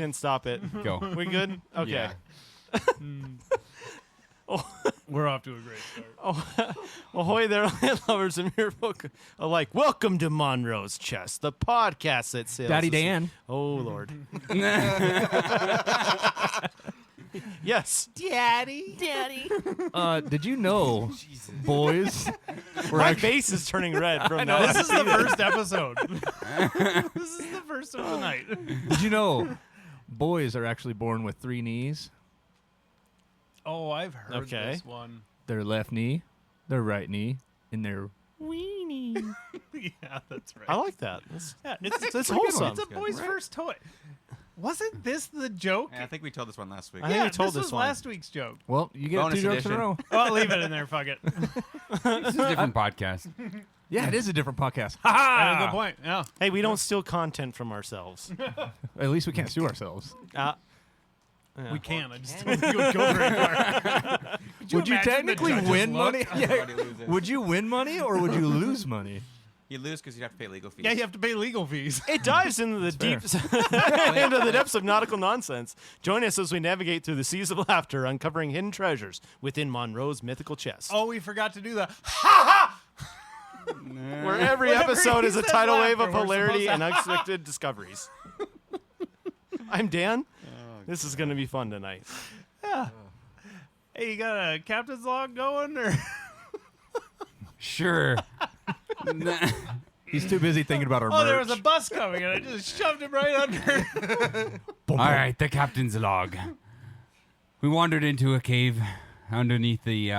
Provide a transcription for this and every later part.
didn't stop it. Go. We good? Okay. Yeah. We're off to a great start. Ahoy there, lovers of your book alike. Welcome to Monroe's Chest, the podcast that sails. Daddy Dan. Oh, Lord. Yes. Daddy. Did you know, boys? My face is turning red from that. This is the first episode. This is the first of the night. Did you know, boys are actually born with 3 knees? Oh, I've heard Okay. this one. Their left knee, their right knee, and their Weenie. Yeah, that's right. I like that. It's pretty good wholesome. one. It's a boy's first toy. Wasn't this the joke? Yeah, I think we told this one last week. I think we told this this was one. last week's joke. Well, you get Bonus 2 jokes in a edition. row. Oh, I'll leave it in there. Fuck it. This is a different podcast. Yeah, it is a different podcast. Good Ha point. Yeah. Hey, we don't steal content from ourselves. At least we can't sue ourselves. Yeah. We can. I just don't think it would go very far. Would you imagine the technically judge's win look? money? Everybody loses. Would you win money or would you lose money? You lose because you have to pay legal fees. Yeah, you have to pay legal fees. It dives into the deep into the depths of nautical nonsense. Join us as we navigate through the seas of laughter, uncovering hidden treasures within Monroe's mythical chest. Oh, we forgot to do the Where every Whenever episode he is a says tidal wave of laughter, we're hilarity supposed and unexpected discoveries. I'm Dan. This is going to be fun tonight. Hey, you got a captain's log going, or Sure. He's too busy thinking about our merch. oh, there was a bus coming and I just shoved him right under. All right, the captain's log. We wandered into a cave underneath the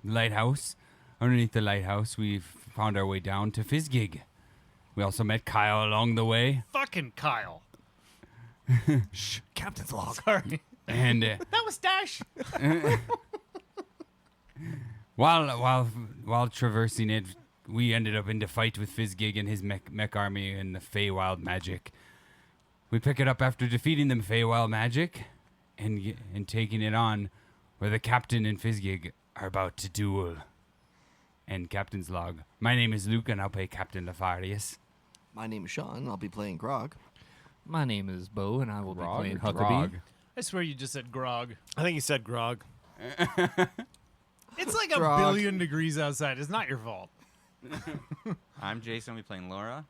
lighthouse. Underneath the lighthouse, we found our way down to Fizz Gigg. We also met Kyle along the way. Fucking Kyle. Shh, captain's log. Sorry, And that was Dash. while traversing it, we ended up in the fight with Fizz Gigg and his mech army and the Feywild magic. We pick it up after defeating the Feywild magic and taking it on, where the captain and Fizz Gigg are about to duel. And captain's log. My name is Luke, and I'll play Captain Lefarius. My name is Sean. I'll be playing Grog. My name is Bo, and I will be Grog playing or Huckabee. Grog? I swear you just said grog. I think he said grog. It's like a Grog. billion degrees outside. It's not your fault. I'm Jason. I'll be playing Laura.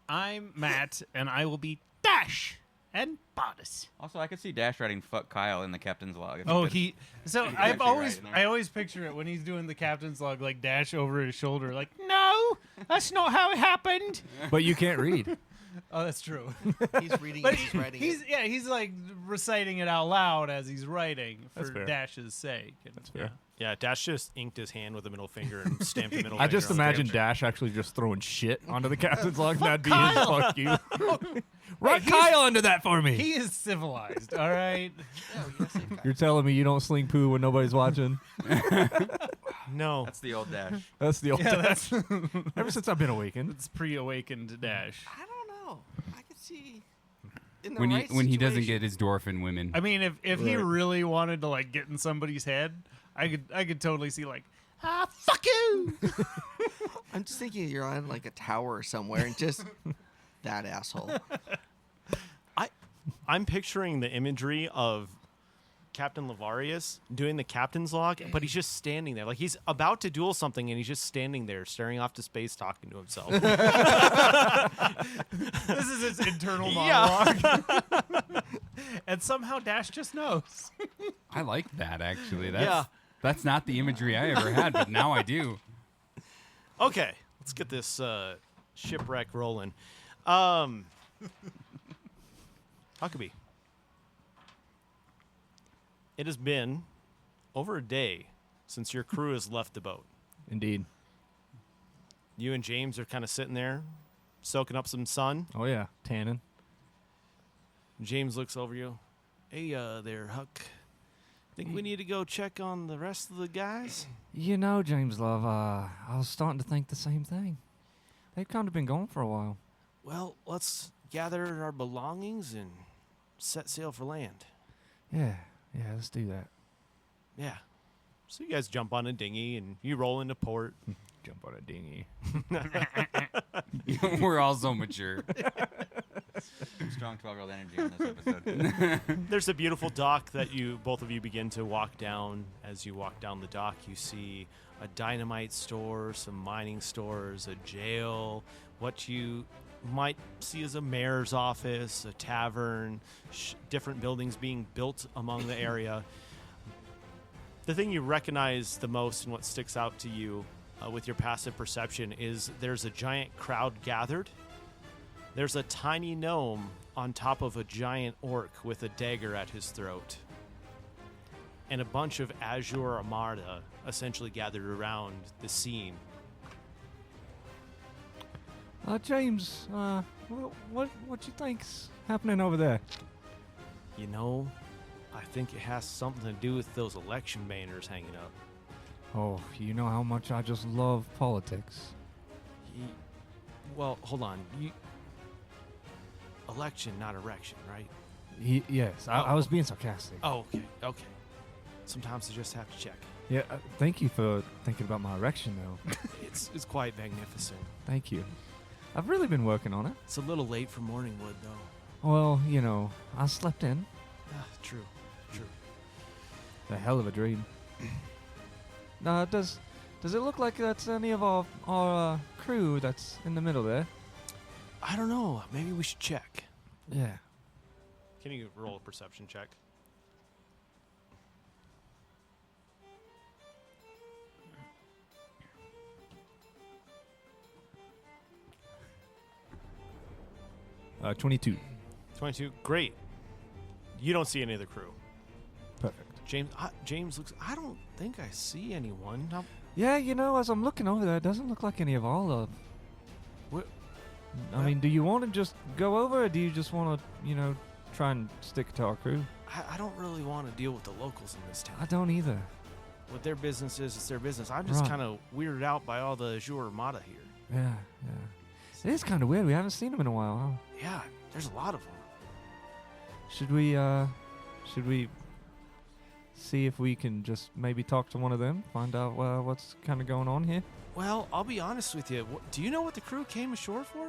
I'm Matt, and I will be Dash and Bodice. Also, I could see Dash writing "fuck Kyle" in the captain's log. Oh, So He's I've actually always, right in there. I always picture it when he's doing the captain's log, like Dash over his shoulder, like, no, that's not how it happened. But you can't read. Oh, that's true. He's reading But it. He's writing it. he's like reciting it out loud as he's writing for That's fair. Dash's sake. And, That's fair. Yeah, Dash just inked his hand with a middle finger and stamped the middle I finger. just on the imagine page. Dash actually just throwing shit onto the captain's log. And that'd be his Kyle. fuck you. Write he's- Kyle under that for me. He is civilized, all right? Yeah, we gotta save Kyle. You're telling me you don't sling poo when nobody's watching? No. That's the old Dash. That's the old Yeah, Dash. that's Ever since I've been awakened. it's pre-awakened Dash. I don't know. I could see in the When right he doesn't situation- get his dwarfin women. I mean, if he Right. really wanted to like get in somebody's head, I could totally see like, fuck you. I'm just thinking you're on like a tower somewhere and just that asshole. I'm picturing the imagery of Captain Levarius doing the captain's log, but he's just standing there. Like he's about to duel something and he's just standing there staring off to space talking to himself. This is his internal Yeah. monologue. And somehow Dash just knows. I like that actually. Yeah. That's not the imagery I ever had, but now I do. Okay, let's get this shipwreck rolling. Huckabee. It has been over a day since your crew has left the boat. Indeed. You and James are kind of sitting there, soaking up some sun. Oh, yeah. Tannin. James looks over you. Hey, there, Huck. Think we need to go check on the rest of the guys? You know, James Love, I was starting to think the same thing. They've kind of been gone for a while. Well, let's gather our belongings and set sail for land. Yeah, let's do that. Yeah. So you guys jump on a dinghy and you roll into port. Jump on a dinghy. We're all so mature. Strong 12-year-old energy on this episode. There's a beautiful dock that both of you begin to walk down. As you walk down the dock, you see a dynamite store, some mining stores, a jail, what you might see as a mayor's office, a tavern, different buildings being built among the area. The thing you recognize the most and what sticks out to you with your passive perception is there's a giant crowd gathered. There's a tiny gnome on top of a giant orc with a dagger at his throat. And a bunch of Azure Armada essentially gathered around the scene. James, what you think's happening over there? You know, I think it has something to do with those election banners hanging up. Oh, you know how much I just love politics. Well, hold on. Election, not erection, right? Yes, I was being sarcastic. Oh, okay. Sometimes I just have to check. Yeah, thank you for thinking about my erection, though. It's quite magnificent. Thank you. I've really been working on it. It's a little late for morning wood, though. Well, you know, I slept in. True. A hell of a dream. Does it look like that's any of our crew that's in the middle there? I don't know. Maybe we should check. Yeah. Can you roll a perception check? Uh, 22. 22. Great. You don't see any of the crew. Perfect. James looks. I don't think I see anyone. No. Yeah, you know, as I'm looking over there, it doesn't look like any of all of. What? I mean, do you want to just go over, or do you just want to, try and stick to our crew? I don't really want to deal with the locals in this town. I don't either. What their business is, it's their business. I'm just Right. kind of weirded out by all the Azure Armada here. Yeah. It is kind of weird. We haven't seen them in a while, huh? Yeah, there's a lot of them. Should we see if we can just maybe talk to one of them, find out what's kind of going on here? Well, I'll be honest with you. Do you know what the crew came ashore for?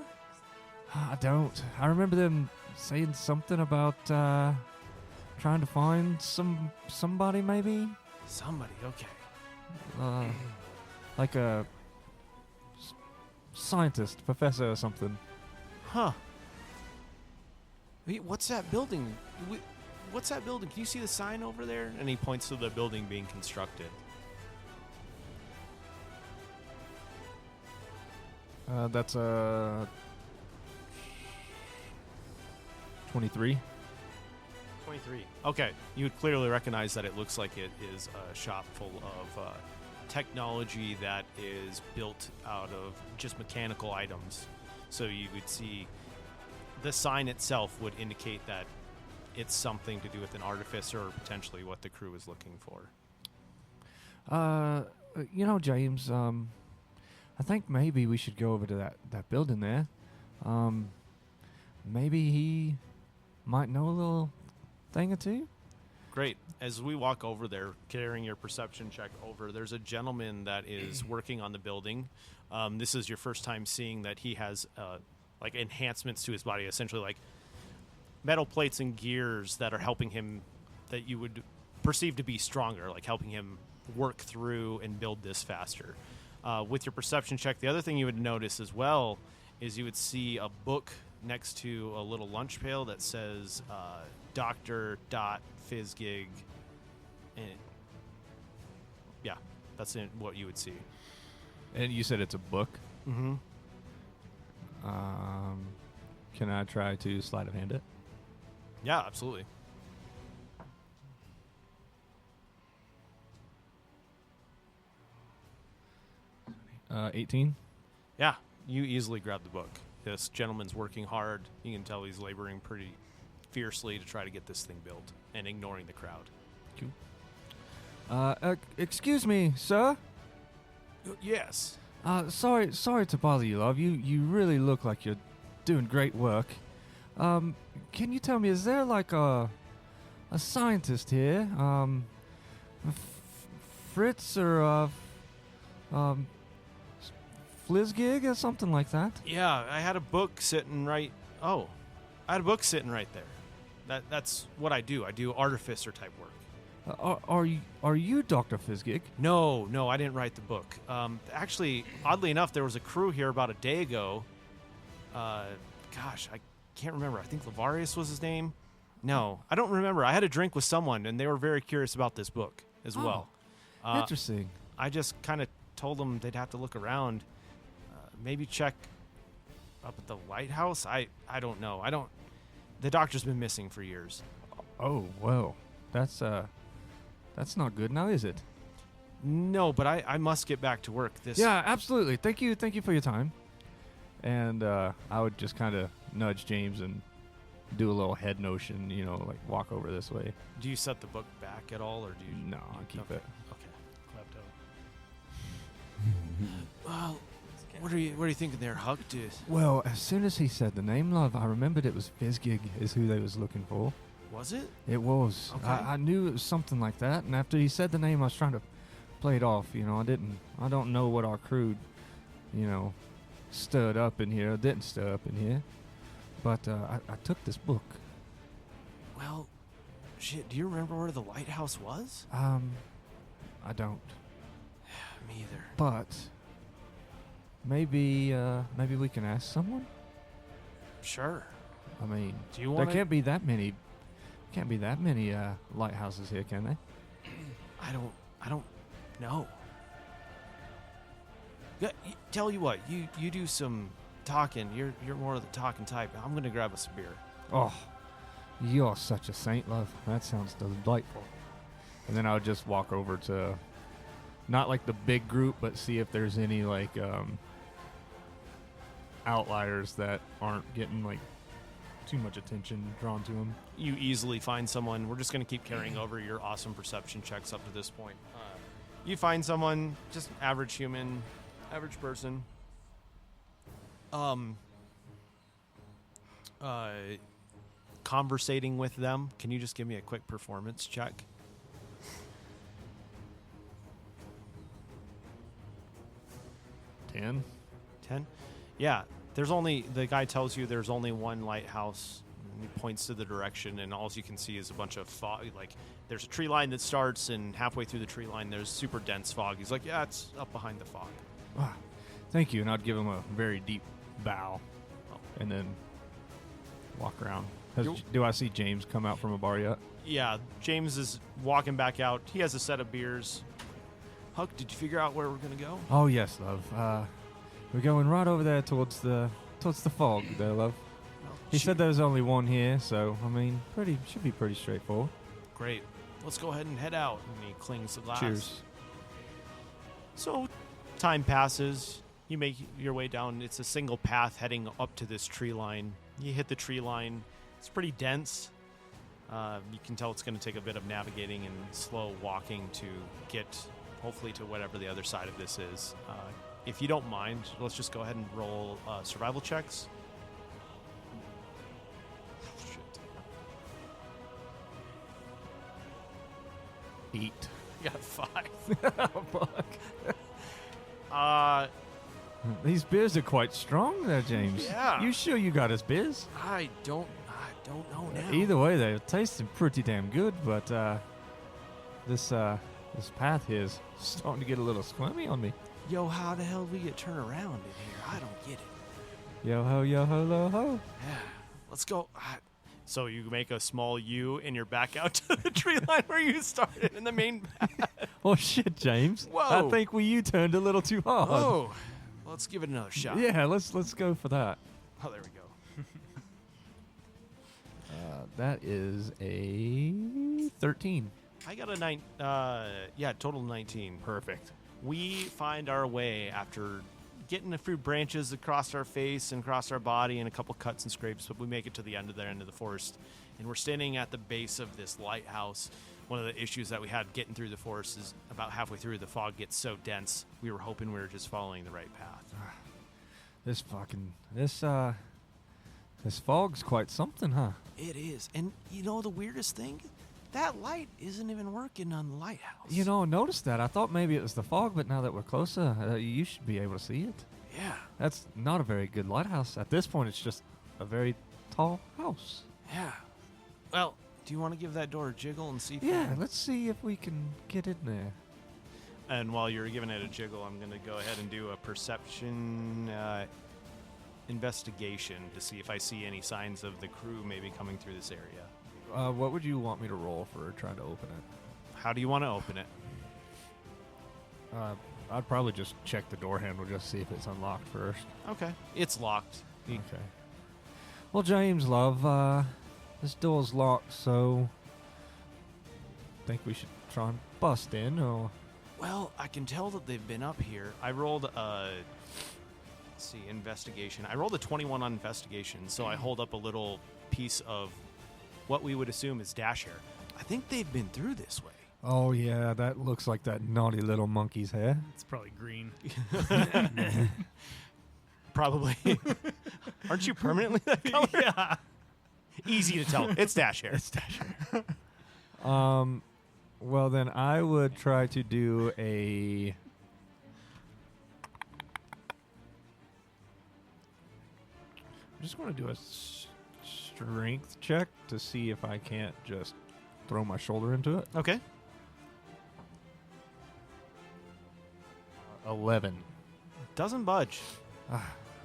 I don't. I remember them saying something about trying to find somebody, maybe Somebody, okay. like a scientist, professor, or something. Huh. Wait, what's that building? What's that building? Can you see the sign over there? And he points to the building being constructed. That's 23. 23. Okay. You would clearly recognize that it looks like it is a shop full of technology that is built out of just mechanical items. So you would see the sign itself would indicate that it's something to do with an artificer or potentially what the crew is looking for. James, I think maybe we should go over to that building there. Maybe he might know a little thing or two. Great. As we walk over there, carrying your perception check over, there's a gentleman that is working on the building. This is your first time seeing that he has like enhancements to his body, essentially like metal plates and gears that are helping him, that you would perceive to be stronger, like helping him work through and build this faster. With your perception check, the other thing you would notice as well is you would see a book next to a little lunch pail that says Dr. Fizz Gigg. And yeah, that's what you would see. And you said it's a book? Mm-hmm. Can I try to sleight of hand it? Yeah, absolutely. Uh, 18. Yeah, you easily grab the book. This gentleman's working hard. You can tell he's laboring pretty fiercely to try to get this thing built and ignoring the crowd. Excuse me, sir. Yes. Sorry to bother you, love. You really look like you're doing great work. Can you tell me, is there like a scientist here? Fritz or Fizz Gigg or something like that? Yeah, I had a book sitting right. Oh, I had a book sitting right there. That's what I do. I do artificer type work. Are you Dr. Fizz Gigg? No, I didn't write the book. Actually, oddly enough, there was a crew here about a day ago. Gosh, I can't remember. I think Lavarius was his name. No, I don't remember. I had a drink with someone, and they were very curious about this book as well. Interesting. I just kind of told them they'd have to look around. Maybe check up at the lighthouse. I don't know. The doctor's been missing for years. Oh, well, that's not good now, is it? No, but I must get back to work. Yeah, absolutely. Thank you for your time. And I would just kind of nudge James and do a little head notion, like walk over this way. Do you set the book back at all, or do you? No, I'll keep it. Okay. Well, what are you thinking there, Huck? Well, as soon as he said the name, love, I remembered it was Fizz Gigg is who they was looking for. Was it? It was. Okay. I knew it was something like that, and after he said the name, I was trying to play it off. I don't know what our crew, stirred up in here, or didn't stir up in here, but I took this book. Well, shit. Do you remember where the lighthouse was? I don't. Me either. But maybe we can ask someone. Sure. I mean, Do you there want? can't be that many. Can't be that many lighthouses here, can they? I don't know. Yeah, tell you what. You do some talking. You're more of the talking type. I'm gonna grab us a beer. Oh, you're such a saint, love. That sounds delightful. And then I would just walk over to, not like the big group, but see if there's any like outliers that aren't getting like too much attention drawn to them. You easily find someone. We're just gonna keep carrying over your awesome perception checks up to this point. You find someone, just average human, average person. Conversating with them. Can you just give me a quick performance check? $10. 10? Yeah. The guy tells you there's only one lighthouse. And he points to the direction, and all you can see is a bunch of fog. Like, there's a tree line that starts, and halfway through the tree line, there's super dense fog. He's like, yeah, it's up behind the fog. Ah, thank you. And I'd give him a very deep bow, and then walk around. Do I see James come out from a bar yet? Yeah, James is walking back out. He has a set of beers. Huck, did you figure out where we're going to go? Oh yes, love. We're going right over there towards the fog there, love. He said there was only one here, so I mean, should be pretty straightforward. Great. Let's go ahead and head out. And he clings the glass. Cheers. So, time passes. You make your way down. It's a single path heading up to this tree line. You hit the tree line. It's pretty dense. You can tell it's going to take a bit of navigating and slow walking to get, hopefully, to whatever the other side of this is. If you don't mind, let's just go ahead and roll survival checks. Shit. 8. You got 5. Oh, fuck. These beers are quite strong there, James. Yeah. You sure you got us beers? I don't know now. Either way, they're tasting pretty damn good, but this path here is starting to get a little squirmy on me. Yo, how the hell do we get turned around in here? I don't get it. Yo ho, lo ho. Yeah, let's go. So you make a small U and you're back out to the tree line where you started in the main path. Oh shit, James. Whoa. I think we U-turned a little too hard. Oh, let's give it another shot. Yeah, let's go for that. Oh, there we go. That is a 13. I got a 9. Total 19. Perfect. We find our way after getting a few branches across our face and across our body and a couple cuts and scrapes, but we make it to the end of the forest, and we're standing at the base of this lighthouse. One of the issues that we had getting through the forest is about halfway through, the fog gets so dense. We were hoping we were just following the right path. This fog's quite something, huh? It is. And you know the weirdest thing? That light isn't even working on the lighthouse. You know, I noticed that. I thought maybe it was the fog, but now that we're closer, you should be able to see it. Yeah. That's not a very good lighthouse. At this point, it's just a very tall house. Yeah. Well, do you want to give that door a jiggle and see if Yeah, let's see if we can get in there. And while you're giving it a jiggle, I'm going to go ahead and do a perception investigation to see if I see any signs of the crew maybe coming through this area. What would you want me to roll for trying to open it? How do you want to open it? I'd probably just check the door handle just to see if it's unlocked first. Okay. It's locked. Okay. Well, James, love, this door's locked, so think we should try and bust in, or... Well, I can tell that they've been up here. I rolled a... Let's see, investigation. I rolled a 21 on investigation, so I hold up a little piece of what we would assume is dash hair. I think they've been through this way. Oh, yeah, that looks like that naughty little monkey's hair. It's probably green. Probably. Aren't you permanently that color? Yeah. Easy to tell. It's dash hair. It's dash hair. Well, then I would try to do a... I just want to do a strength check to see if I can't just throw my shoulder into it. Okay. 11. Doesn't budge.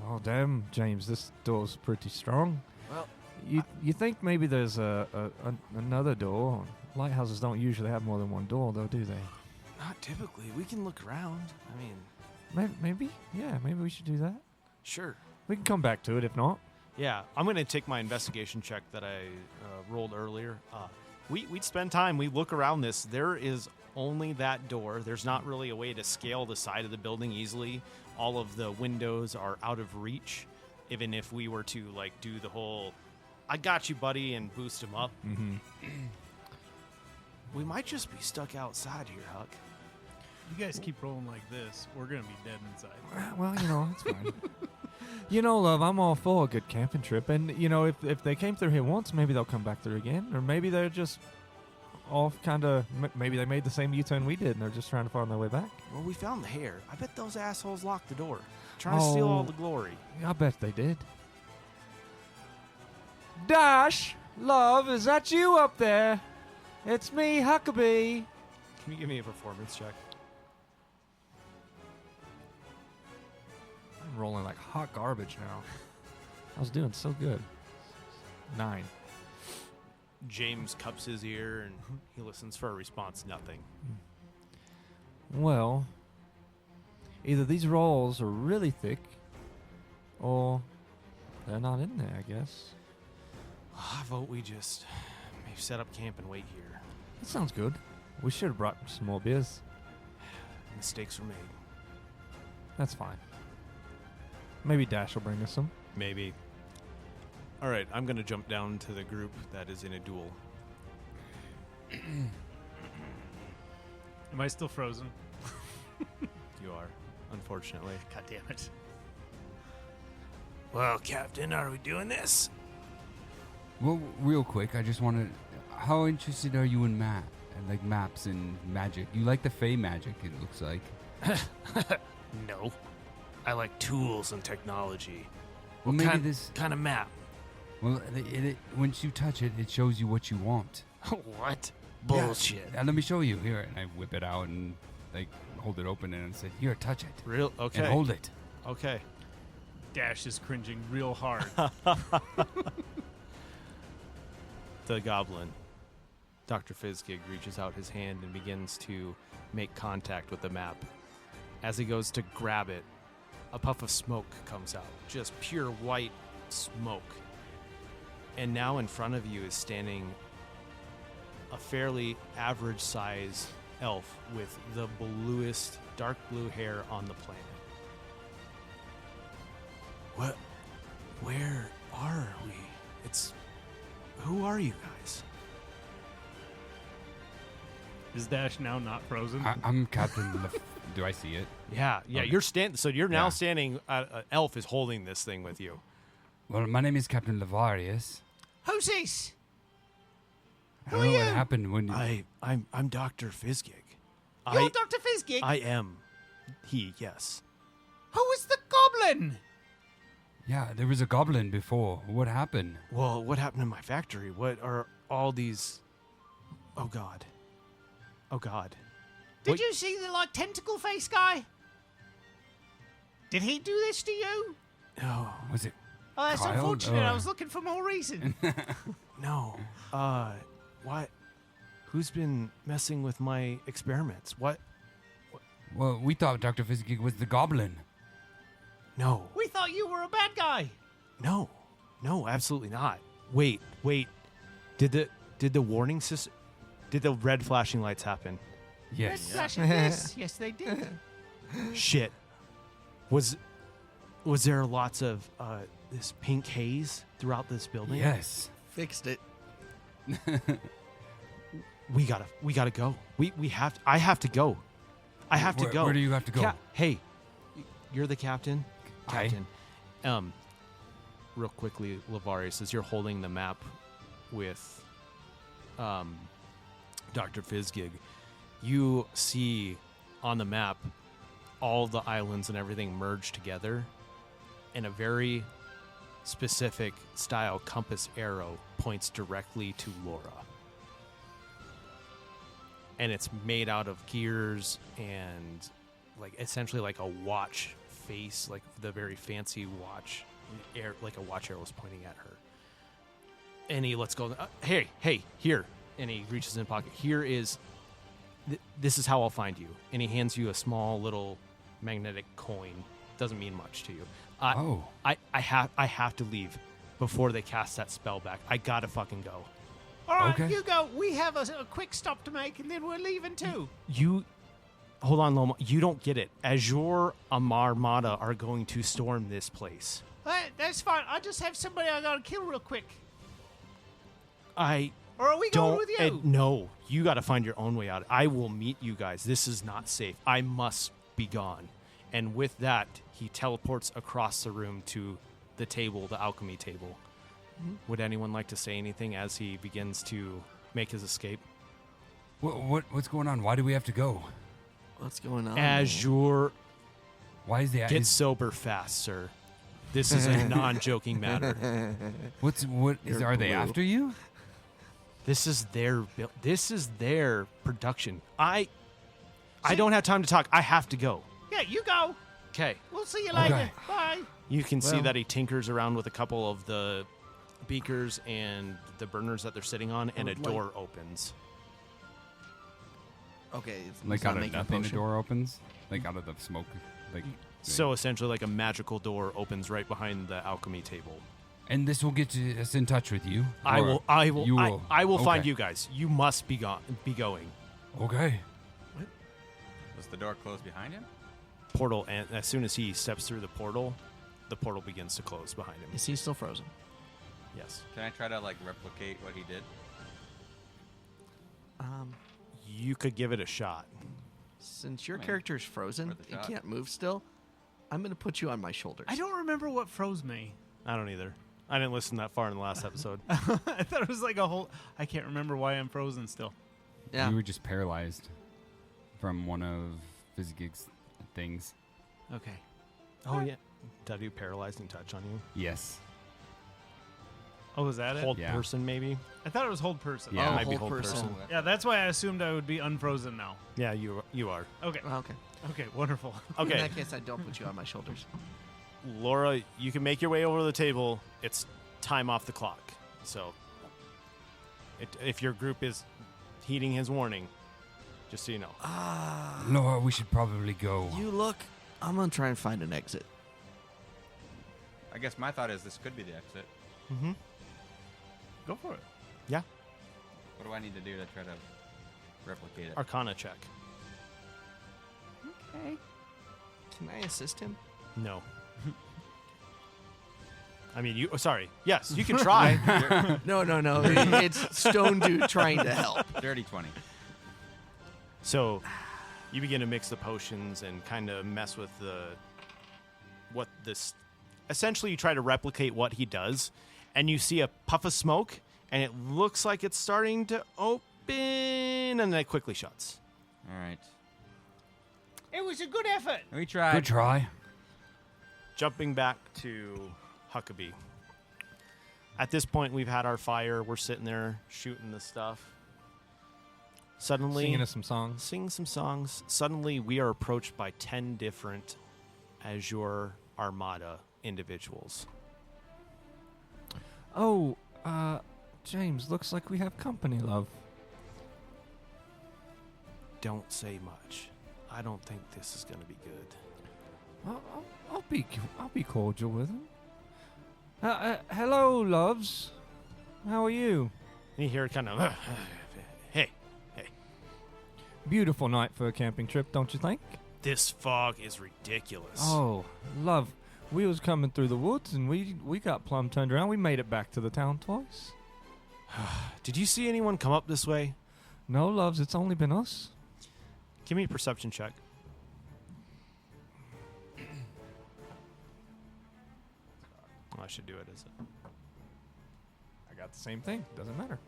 Oh, damn, James, this door's pretty strong. Well, You think maybe there's another door? Lighthouses don't usually have more than one door, though, do they? not typically. We can look around. I mean, Maybe? Yeah, maybe we should do that. sure. We can come back to it if not. Yeah, I'm going to take my investigation check that I rolled earlier. We'd spend time. We look around this. There is only that door. There's not really a way to scale the side of the building easily. All of the windows are out of reach. Even if we were to, like, do the whole, I got you, buddy, and boost him up. Mm-hmm. We might just be stuck outside here, Huck. You guys keep rolling like this, we're going to be dead inside. Well, it's fine. Love, I'm all for a good camping trip. And, if they came through here once, maybe they'll come back through again. Or maybe they're just off maybe they made the same U-turn we did and they're just trying to find their way back. Well, we found the hair. I bet those assholes locked the door. Trying to steal all the glory. I bet they did. Dash, love, is that you up there? It's me, Huckabee. Can you give me a performance check? I'm rolling like hot garbage now. I was doing so good. 9. James cups his ear and he listens for a response. Nothing. Well, either these rolls are really thick, or they're not in there, I guess. I vote we just maybe set up camp and wait here. That sounds good. We should have brought some more beers. Mistakes were made. That's fine. Maybe Dash will bring us some. Maybe. All right, I'm going to jump down to the group that is in a duel. Am I still frozen? You are, unfortunately. God damn it. Well, Captain, are we doing this? Well, real quick, I just want to... How interested are you in maps and magic? You like the Fey magic, it looks like. No. I like tools and technology. Well, What maybe kind, this... kind of map? Well, once you touch it, it shows you what you want. What? Bullshit. Yeah, let me show you. Here, and I whip it out and, hold it open and say, here, touch it. Real? Okay. And hold it. Okay. Dash is cringing real hard. The goblin, Dr. Fizz Gigg, reaches out his hand and begins to make contact with the map. As he goes to grab it, a puff of smoke comes out. Just pure white smoke. And now in front of you is standing a fairly average size elf with the bluest, dark blue hair on the planet. What? Where are we? Who are you guys? Is Dash now not frozen? I'm Captain... Do I see it? Yeah, Okay. you're standing. So you're now Yeah. standing. Elf is holding this thing with you. Well, my name is Captain Lavarius. Who's this? I don't know what happened when... I'm Dr. Fizz Gigg. You're Dr. Fizz Gigg. I am. He, yes. Who is the goblin? Yeah, there was a goblin before. What happened? Well, what happened in my factory? What are all these? Oh God. Oh God. Did What- you see the tentacle face guy? Did he do this to you? No. Was it? Oh, that's Kyle? unfortunate. I Or- was looking for more reason. No. What? Who's been messing with my experiments? What? Well, we thought Dr. Fizz Gigg was the goblin. No. We thought you were a bad guy. No. No, absolutely not. Wait. Did the warning system? Did the red flashing lights happen? Yes. Flashing this. Yes, they did. Shit. Was there lots of this pink haze throughout this building? Yes. Fixed it. We gotta go. I have to go. I have to go. Where do you have to go? Hey, you're the captain. Aye. Captain. Real quickly, Lavarius, as you're holding the map with Dr. Fizz Gigg, you see on the map all the islands and everything merged together in a very specific style compass arrow points directly to Laura. And it's made out of gears and essentially like a watch face, like the very fancy watch, like a watch arrow is pointing at her. And he lets go. Hey, here. And he reaches in his pocket. Here is, this is how I'll find you. And he hands you a small little magnetic coin. Doesn't mean much to you. I have to leave before they cast that spell back. I gotta fucking go. All right, Okay. you go. We have a quick stop to make, and then we're leaving too. Hold on, Loma. You don't get it. Azure Armada are going to storm this place. That's fine. I just have somebody I gotta kill real quick. I Or are we going don't. with you? No, you got to find your own way out. I will meet you guys. This is not safe. I must be gone. And with that, he teleports across the room to the table, the alchemy table. Would anyone like to say anything as he begins to make his escape? What's going on? Why do we have to go? What's going on? Azure, Why is the get sober fast, sir. This is a non-joking matter. Are they blue. after you? This is their production. I don't have time to talk. I have to go. Yeah, you go. Okay. We'll see you Okay. later. Bye. You can see Well- that he tinkers around with a couple of the beakers and the burners that they're sitting on, and a would like- door opens. Okay. It's Like not out of making a nothing, the potion. door opens. Like out of the smoke. Like. So essentially, like a magical door opens right behind the alchemy table. And this will get us in touch with you. I Or will. You I will find Okay. you guys. You must be going. Okay. Was the door closed behind him? Portal, and as soon as he steps through the portal begins to close behind him. Is he still frozen? Yes. Can I try to replicate what he did? You could give it a shot. Since your I mean, character is frozen, worth a and shot. can't move still, I'm gonna put you on my shoulders. I don't remember what froze me. I don't either. I didn't listen that far in the last episode. I thought it was like a whole. I can't remember why I'm frozen still. Yeah. You were just paralyzed from one of Fizz Gigg's things. Okay. Oh yeah. Did he paralyzing touch on you? Yes. Oh, was that it? Hold Yeah. person, maybe. I thought it was hold person. Yeah. Might be hold hold person. person. Yeah, that's why I assumed I would be unfrozen now. Yeah, you are. Okay. Okay. Okay, wonderful. In Okay, that case, I don't put you on my shoulders. Laura, you can make your way over to the table. It's time off the clock. So, if your group is heeding his warning, just so you know. Laura, we should probably go. You look. I'm gonna try and find an exit. I guess my thought is this could be the exit. Mm-hmm. Go for it. Yeah. What do I need to do to try to replicate it? Arcana check. Okay. Can I assist him? No. I mean, you. Oh, sorry. Yes, you can try. No. It's Stone Dude trying to help. Dirty 20. So, you begin to mix the potions and kind of mess with what this. Essentially, you try to replicate what he does, and you see a puff of smoke, and it looks like it's starting to open, and then it quickly shuts. All right. It was a good effort. We tried. Good try. Jumping back to Huckabee. At this point, we've had our fire. We're sitting there shooting the stuff. Suddenly, Singing us some songs. sing some songs. Suddenly, we are approached by 10 different Azure Armada individuals. Oh, James, looks like we have company, love. Don't say much. I don't think this is going to be good. I'll be cordial with them. Hello, loves. How are you? And you hear kind of, hey, Beautiful night for a camping trip, don't you think? this fog is ridiculous. Oh, love. We was coming through the woods and we got plumb turned around. We made it back to the town twice. Did you see anyone come up this way? No, loves, it's only been us. Give me a perception check. I should do it as a... I got the same thing. Doesn't matter.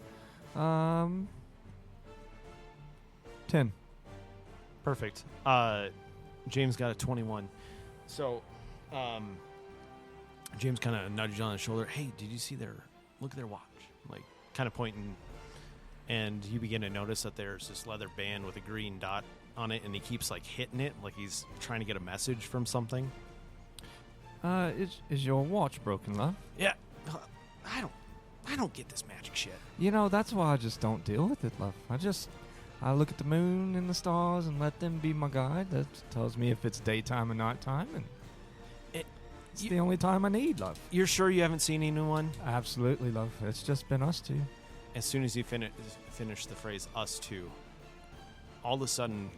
10. Perfect. James got a 21. So, James kind of nudged on his shoulder. Hey, did you see look at their watch? Like, kind of pointing. And you begin to notice that there's this leather band with a green dot on it, and he keeps, like, hitting it like he's trying to get a message from something. Is your watch broken, love? Yeah. I don't get this magic shit. You know, that's why I just don't deal with it, love. I look at the moon and the stars and let them be my guide. That tells me if it's daytime or nighttime, and it's the only time I need, love. You're sure you haven't seen anyone? Absolutely, love. It's just been us two. As soon as you finish the phrase "us two," all of a sudden,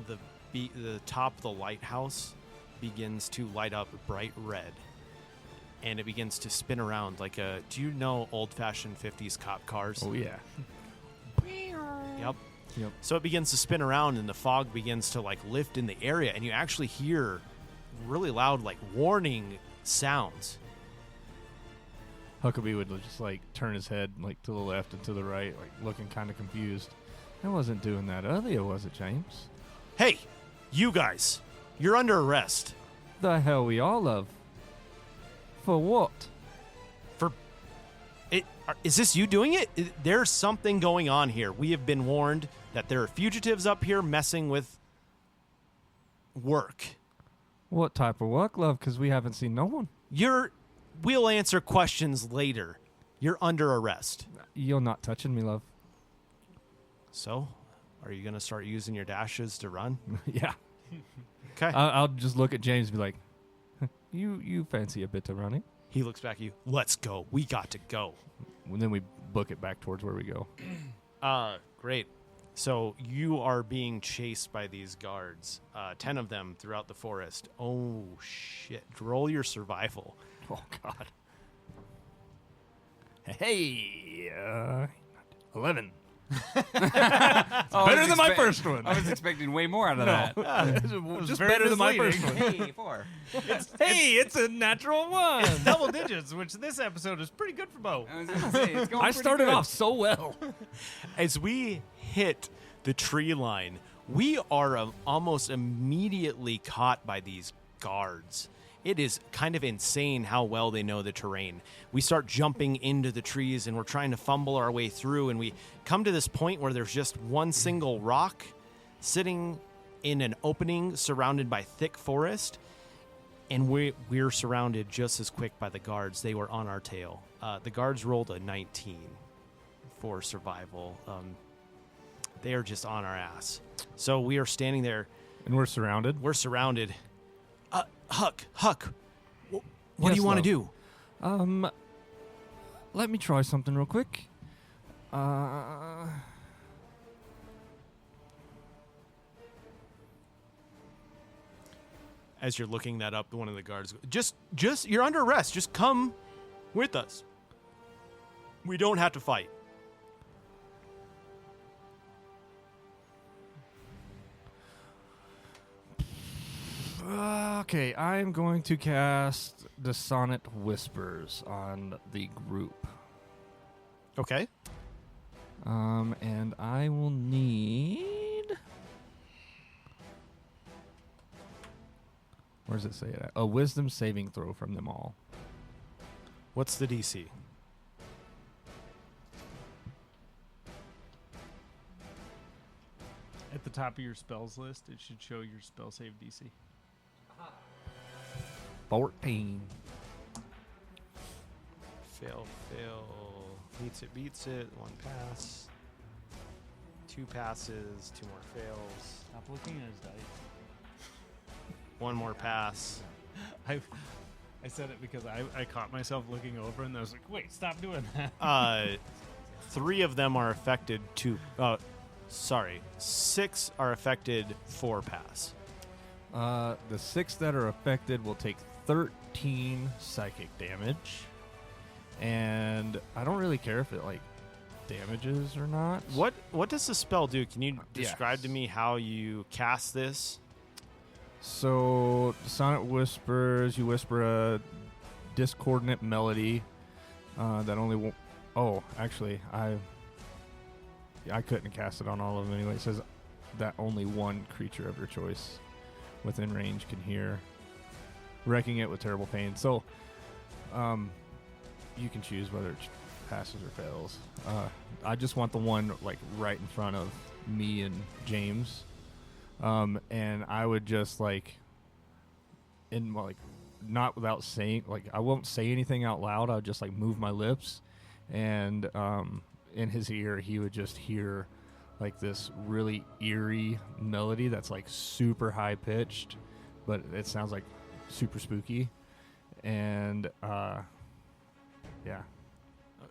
the top of the lighthouse begins to light up bright red, and it begins to spin around like a. Do you know old-fashioned 50s cop cars? Oh yeah. Yep. So it begins to spin around, and the fog begins to like lift in the area, and you actually hear really loud like warning sounds. Huckabee would just like turn his head like to the left and to the right, like looking kind of confused. I wasn't doing that earlier, was it, James? Hey, you guys, you're under arrest. The hell we all love. For what? Is this you doing it? There's something going on here. We have been warned that there are fugitives up here messing with work. What type of work, love? Because we haven't seen no one. We'll answer questions later. You're under arrest. You're not touching me, love. So, are you going to start using your dashes to run? Yeah. Okay. I'll just look at James and be like, you fancy a bit of running? He looks back at you. Let's go. We got to go. And then we book it back towards where we go. Great. So you are being chased by these guards, 10 of them throughout the forest. Oh, shit. Roll your survival. Oh, God. Hey, 11. Better than my first one. I was expecting way more out of that. Just very better than my misleading. first one. Hey, 4. Hey, it's a natural one. It's double digits, which this episode is pretty good for Bo. I was gonna say, it's going I pretty started good. off so well. As we hit the tree line, we are almost immediately caught by these guards. It is kind of insane how well they know the terrain. We start jumping into the trees, and we're trying to fumble our way through, and we come to this point where there's just one single rock sitting in an opening surrounded by thick forest, and we're surrounded just as quick by the guards. They were on our tail. The guards rolled a 19 for survival. They are just on our ass. So we are standing there. And we're surrounded. We're surrounded. Huck, what Yes, do you want to love. do? Let me try something real quick. As you're looking that up, one of the guards goes, just you're under arrest. Just come with us. We don't have to fight. Okay, I'm going to cast the Sonnet Whispers on the group. Okay. And I will need... Where does it say that? A wisdom saving throw from them all. What's the DC? At the top of your spells list, it should show your spell save DC. 14. Fail. Meets it, beats it. 1 pass. 2 passes. 2 more fails. Stop looking at his dice. 1 more pass. I said it because I caught myself looking over and I was like, wait, stop doing that. 3 of them are affected. 6 are affected 4 pass. The 6 that are affected will take 13 psychic damage. And I don't really care if it, like, damages or not. What does the spell do? Can you describe Yes. to me how you cast this? So, Sonic Whispers, you whisper a discordant melody that only actually, I couldn't cast it on all of them anyway. It says that only one creature of your choice within range can hear, wrecking it with terrible pain. So, you can choose whether it passes or fails. I just want the one like right in front of me and James, and I would just not without saying, like, I won't say anything out loud. I would just like move my lips, and in his ear he would just hear like this really eerie melody that's like super high pitched, but it sounds like super spooky, and yeah.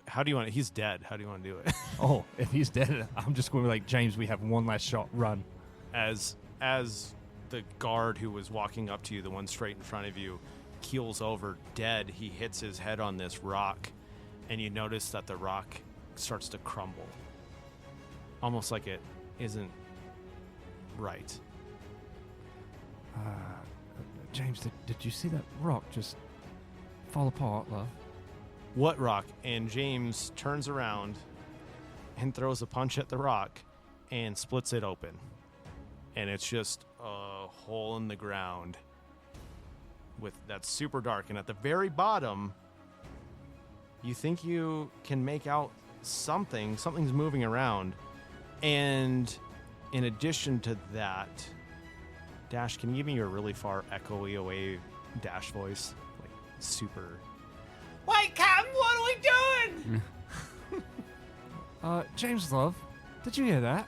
How do you want it? He's dead. How do you want to do it? Oh, if he's dead, I'm just going to be like, James, we have one last shot. Run. As the guard who was walking up to you, the one straight in front of you, keels over dead, he hits his head on this rock, and you notice that the rock starts to crumble. Almost like it isn't right. James, did you see that rock just fall apart, love? What rock? And James turns around and throws a punch at the rock and splits it open. And it's just a hole in the ground that's super dark. And at the very bottom, you think you can make out something's moving around. And in addition to that, Dash, can you give me your really far echoey away Dash voice? Like super. Wait, Captain, what are we doing? James, love, did you hear that?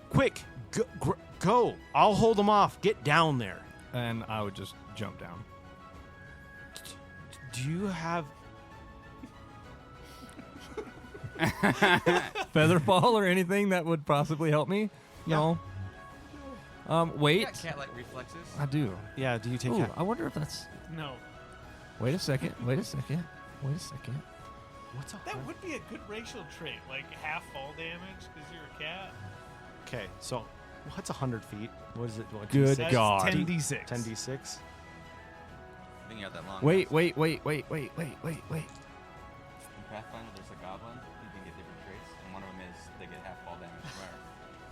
Quick, go. I'll hold them off. Get down there. And I would just jump down. Do you have... Featherball or anything that would possibly help me? No. Wait. You got cat-like reflexes. I do. Yeah, do you take... Ooh, I wonder if that's... No. Wait a second. What's up? That would be a good racial trait, like half fall damage because you're a cat. Okay, so what's 100 feet? What is it? What, Good D6? God. 10d6. 10d6? I think you have that long. Wait. In Pathfinder, there's a goblin. You can get different traits, and one of them is they get half fall damage. Where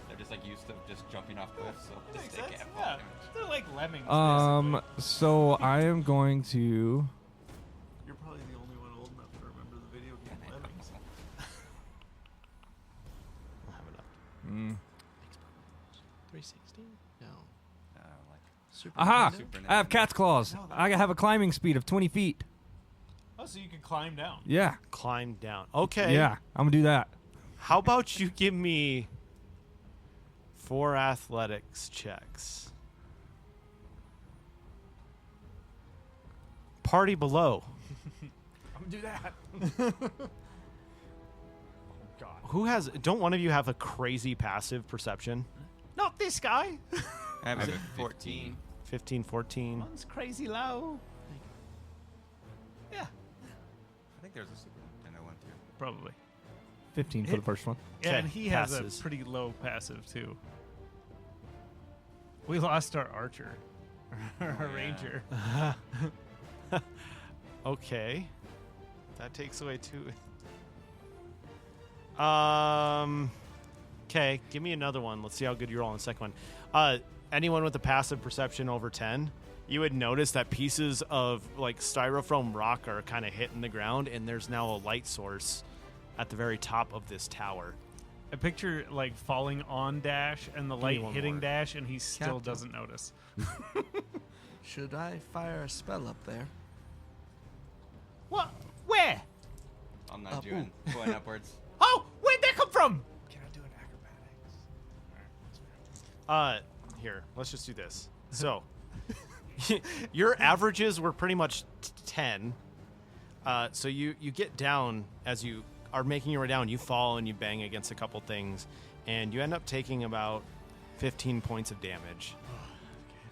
they're just like used to just jumping off cliffs, so just take half fall damage. They're like lemmings. So I am going to... You're probably the only one old enough to remember the video game Lemmings. I'll have it up. 360? No. Like Super Aha! Super I have cat's claws. I have a climbing speed of 20 feet. Oh, so you can climb down. Yeah. Climb down. Okay. Yeah, I'm going to do that. How about you give me 4 athletics checks? Party below. I'm going to do that. God. Who has... Don't one of you have a crazy passive perception? Not this guy. I have I have a a 14. 15, 14. One's crazy low. Yeah, I think there's a super Nintendo one too. probably. 15 for the first one. Yeah, Okay, and he has passes. a pretty low passive too. We lost our archer, our yeah. ranger. Okay. That takes away 2. Okay, give me another one. Let's see how good you roll on the second one. Anyone with a passive perception over 10, you would notice that pieces of like styrofoam rock are kind of hitting the ground, and there's now a light source at the very top of this tower. I picture like falling on Dash and the light one hitting more. Dash, and he still Captain. doesn't notice. Should I fire a spell up there? What? Where? I'm not doing going upwards. Oh, where'd that come from? Can I do an acrobatics? Here, let's just do this. So, your averages were pretty much 10. So you get down as you are making your way down. You fall and you bang against a couple things, and you end up taking about 15 points of damage.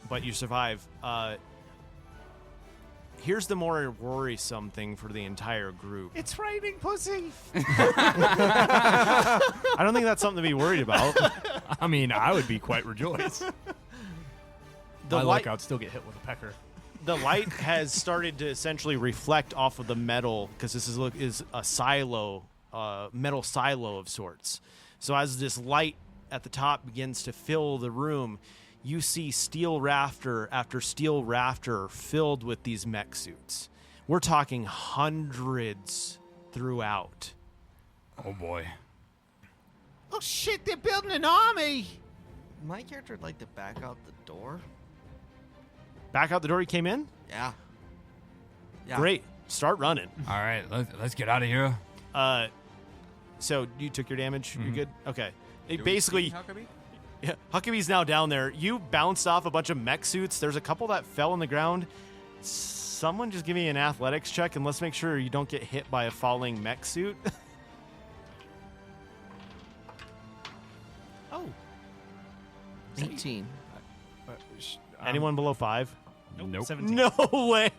But you survive. Here's the more worrisome thing for the entire group. It's raining pussy. I don't think that's something to be worried about. I mean, I would be quite rejoiced. The By light, luck, I'd still get hit with a pecker. the light has started to essentially reflect off of the metal because this is a silo, metal silo of sorts. So as this light at the top begins to fill the room, you see steel rafter after steel rafter filled with these mech suits. We're talking hundreds throughout. Oh boy. Oh shit! They're building an army. My character would like to back out the door. Back out the door you came in? Yeah. Great. Start running. All right, let's get out of here. So you took your damage? You're good? Okay. Do we Basically, see Huckabee? yeah, Huckabee's now down there. You bounced off a bunch of mech suits. There's a couple that fell on the ground. Someone just give me an athletics check, and let's make sure you don't get hit by a falling mech suit. Oh, 18. Anyone below 5? Nope. 17. No way.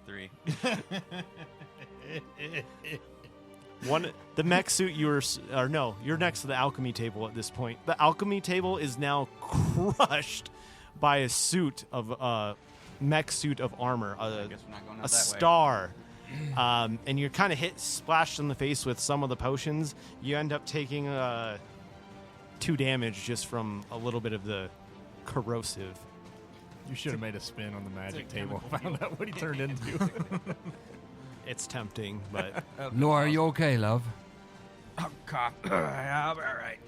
3. The mech suit you're next to the alchemy table at this point. The alchemy table is now crushed by a suit of mech suit of armor, I guess we're not going out a that way. star. And you're kind of splashed in the face with some of the potions. You end up taking 2 damage just from a little bit of the corrosive. You should have made a spin on the magic a table. chemical Found out what he turned into. It's tempting, but Laura, are you okay, love? Oh, God. Yeah, all right.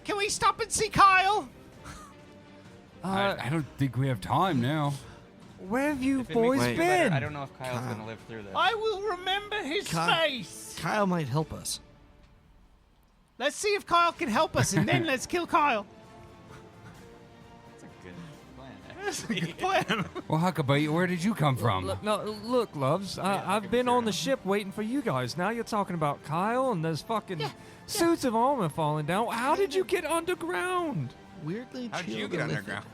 Can we stop and see Kyle? I don't think we have time now. Where have you If it makes boys you Wait. feel better, been? I don't know if Kyle's Kyle. gonna live through this. I will remember his face. Kyle might help us. Let's see if Kyle can help us, and then let's kill Kyle. That's a good plan. That's a good plan. Well, Huckabee, where did you come from? Look, loves. I've been on the ship waiting for you guys. Now you're talking about Kyle and there's fucking suits of armor falling down. How did you get underground? Weirdly How'd chill you to get live underground?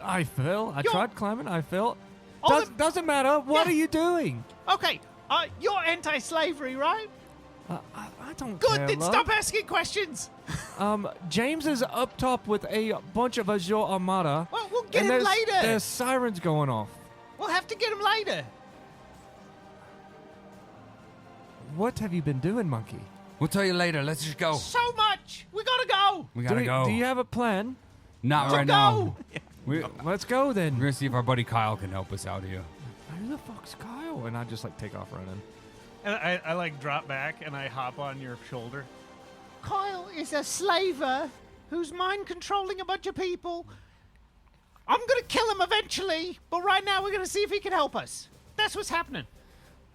I fell. I tried climbing. I fell. All the- Doesn't matter. What Yeah. are you doing? Okay, you're anti-slavery, right? I don't Good, care, then love. stop asking questions. James is up top with a bunch of Azure Armada. Well, we'll get and him there's, later. There's sirens going off. We'll have to get him later. What have you been doing, Monkey? We'll tell you later. Let's just go. So much. We gotta go. We gotta go. Do you have a plan? Not To right go. now. We're Let's go then. gonna see if our buddy Kyle can help us out here. Who the fuck's Kyle? And I just like take off running. And I like drop back and I hop on your shoulder. Kyle is a slaver who's mind controlling a bunch of people. I'm gonna kill him eventually, but right now we're gonna see if he can help us. That's what's happening.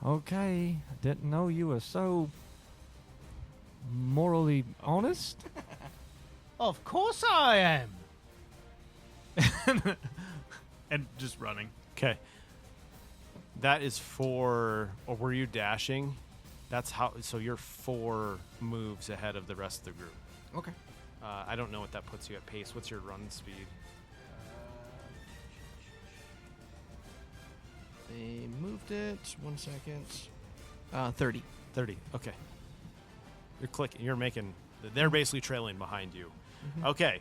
Okay, I didn't know you were so morally honest. Of course I am. And just running. okay. That is 4. Or were you dashing? That's how. So you're 4 moves ahead of the rest of the group. Okay. I don't know what that puts you at pace. What's your run speed? They moved it. 1 second. 30. 30. Okay. You're clicking. You're making. They're basically trailing behind you. Okay.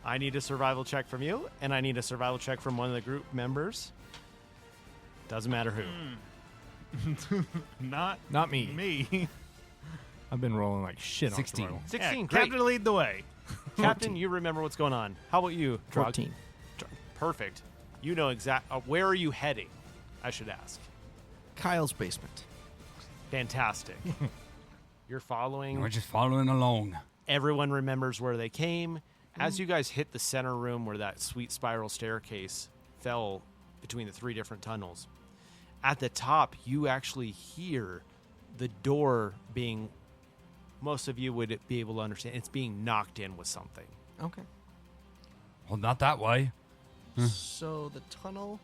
I need a survival check from you, and I need a survival check from one of the group members. Doesn't matter who. Not me. me. I've been rolling like shit on 16. survival. 16. Yeah, Great. Captain, lead the way. Captain, you remember what's going on. How about you, Drog? 14. Perfect. You know where are you heading? I should ask. Kyle's basement. Fantastic. You're following. We're just following along. Everyone remembers where they came. As you guys hit the center room where that sweet spiral staircase fell between the 3 different tunnels, at the top, you actually hear the door being, most of you would be able to understand, it's being knocked in with something. Okay. Well, not that way. So the tunnel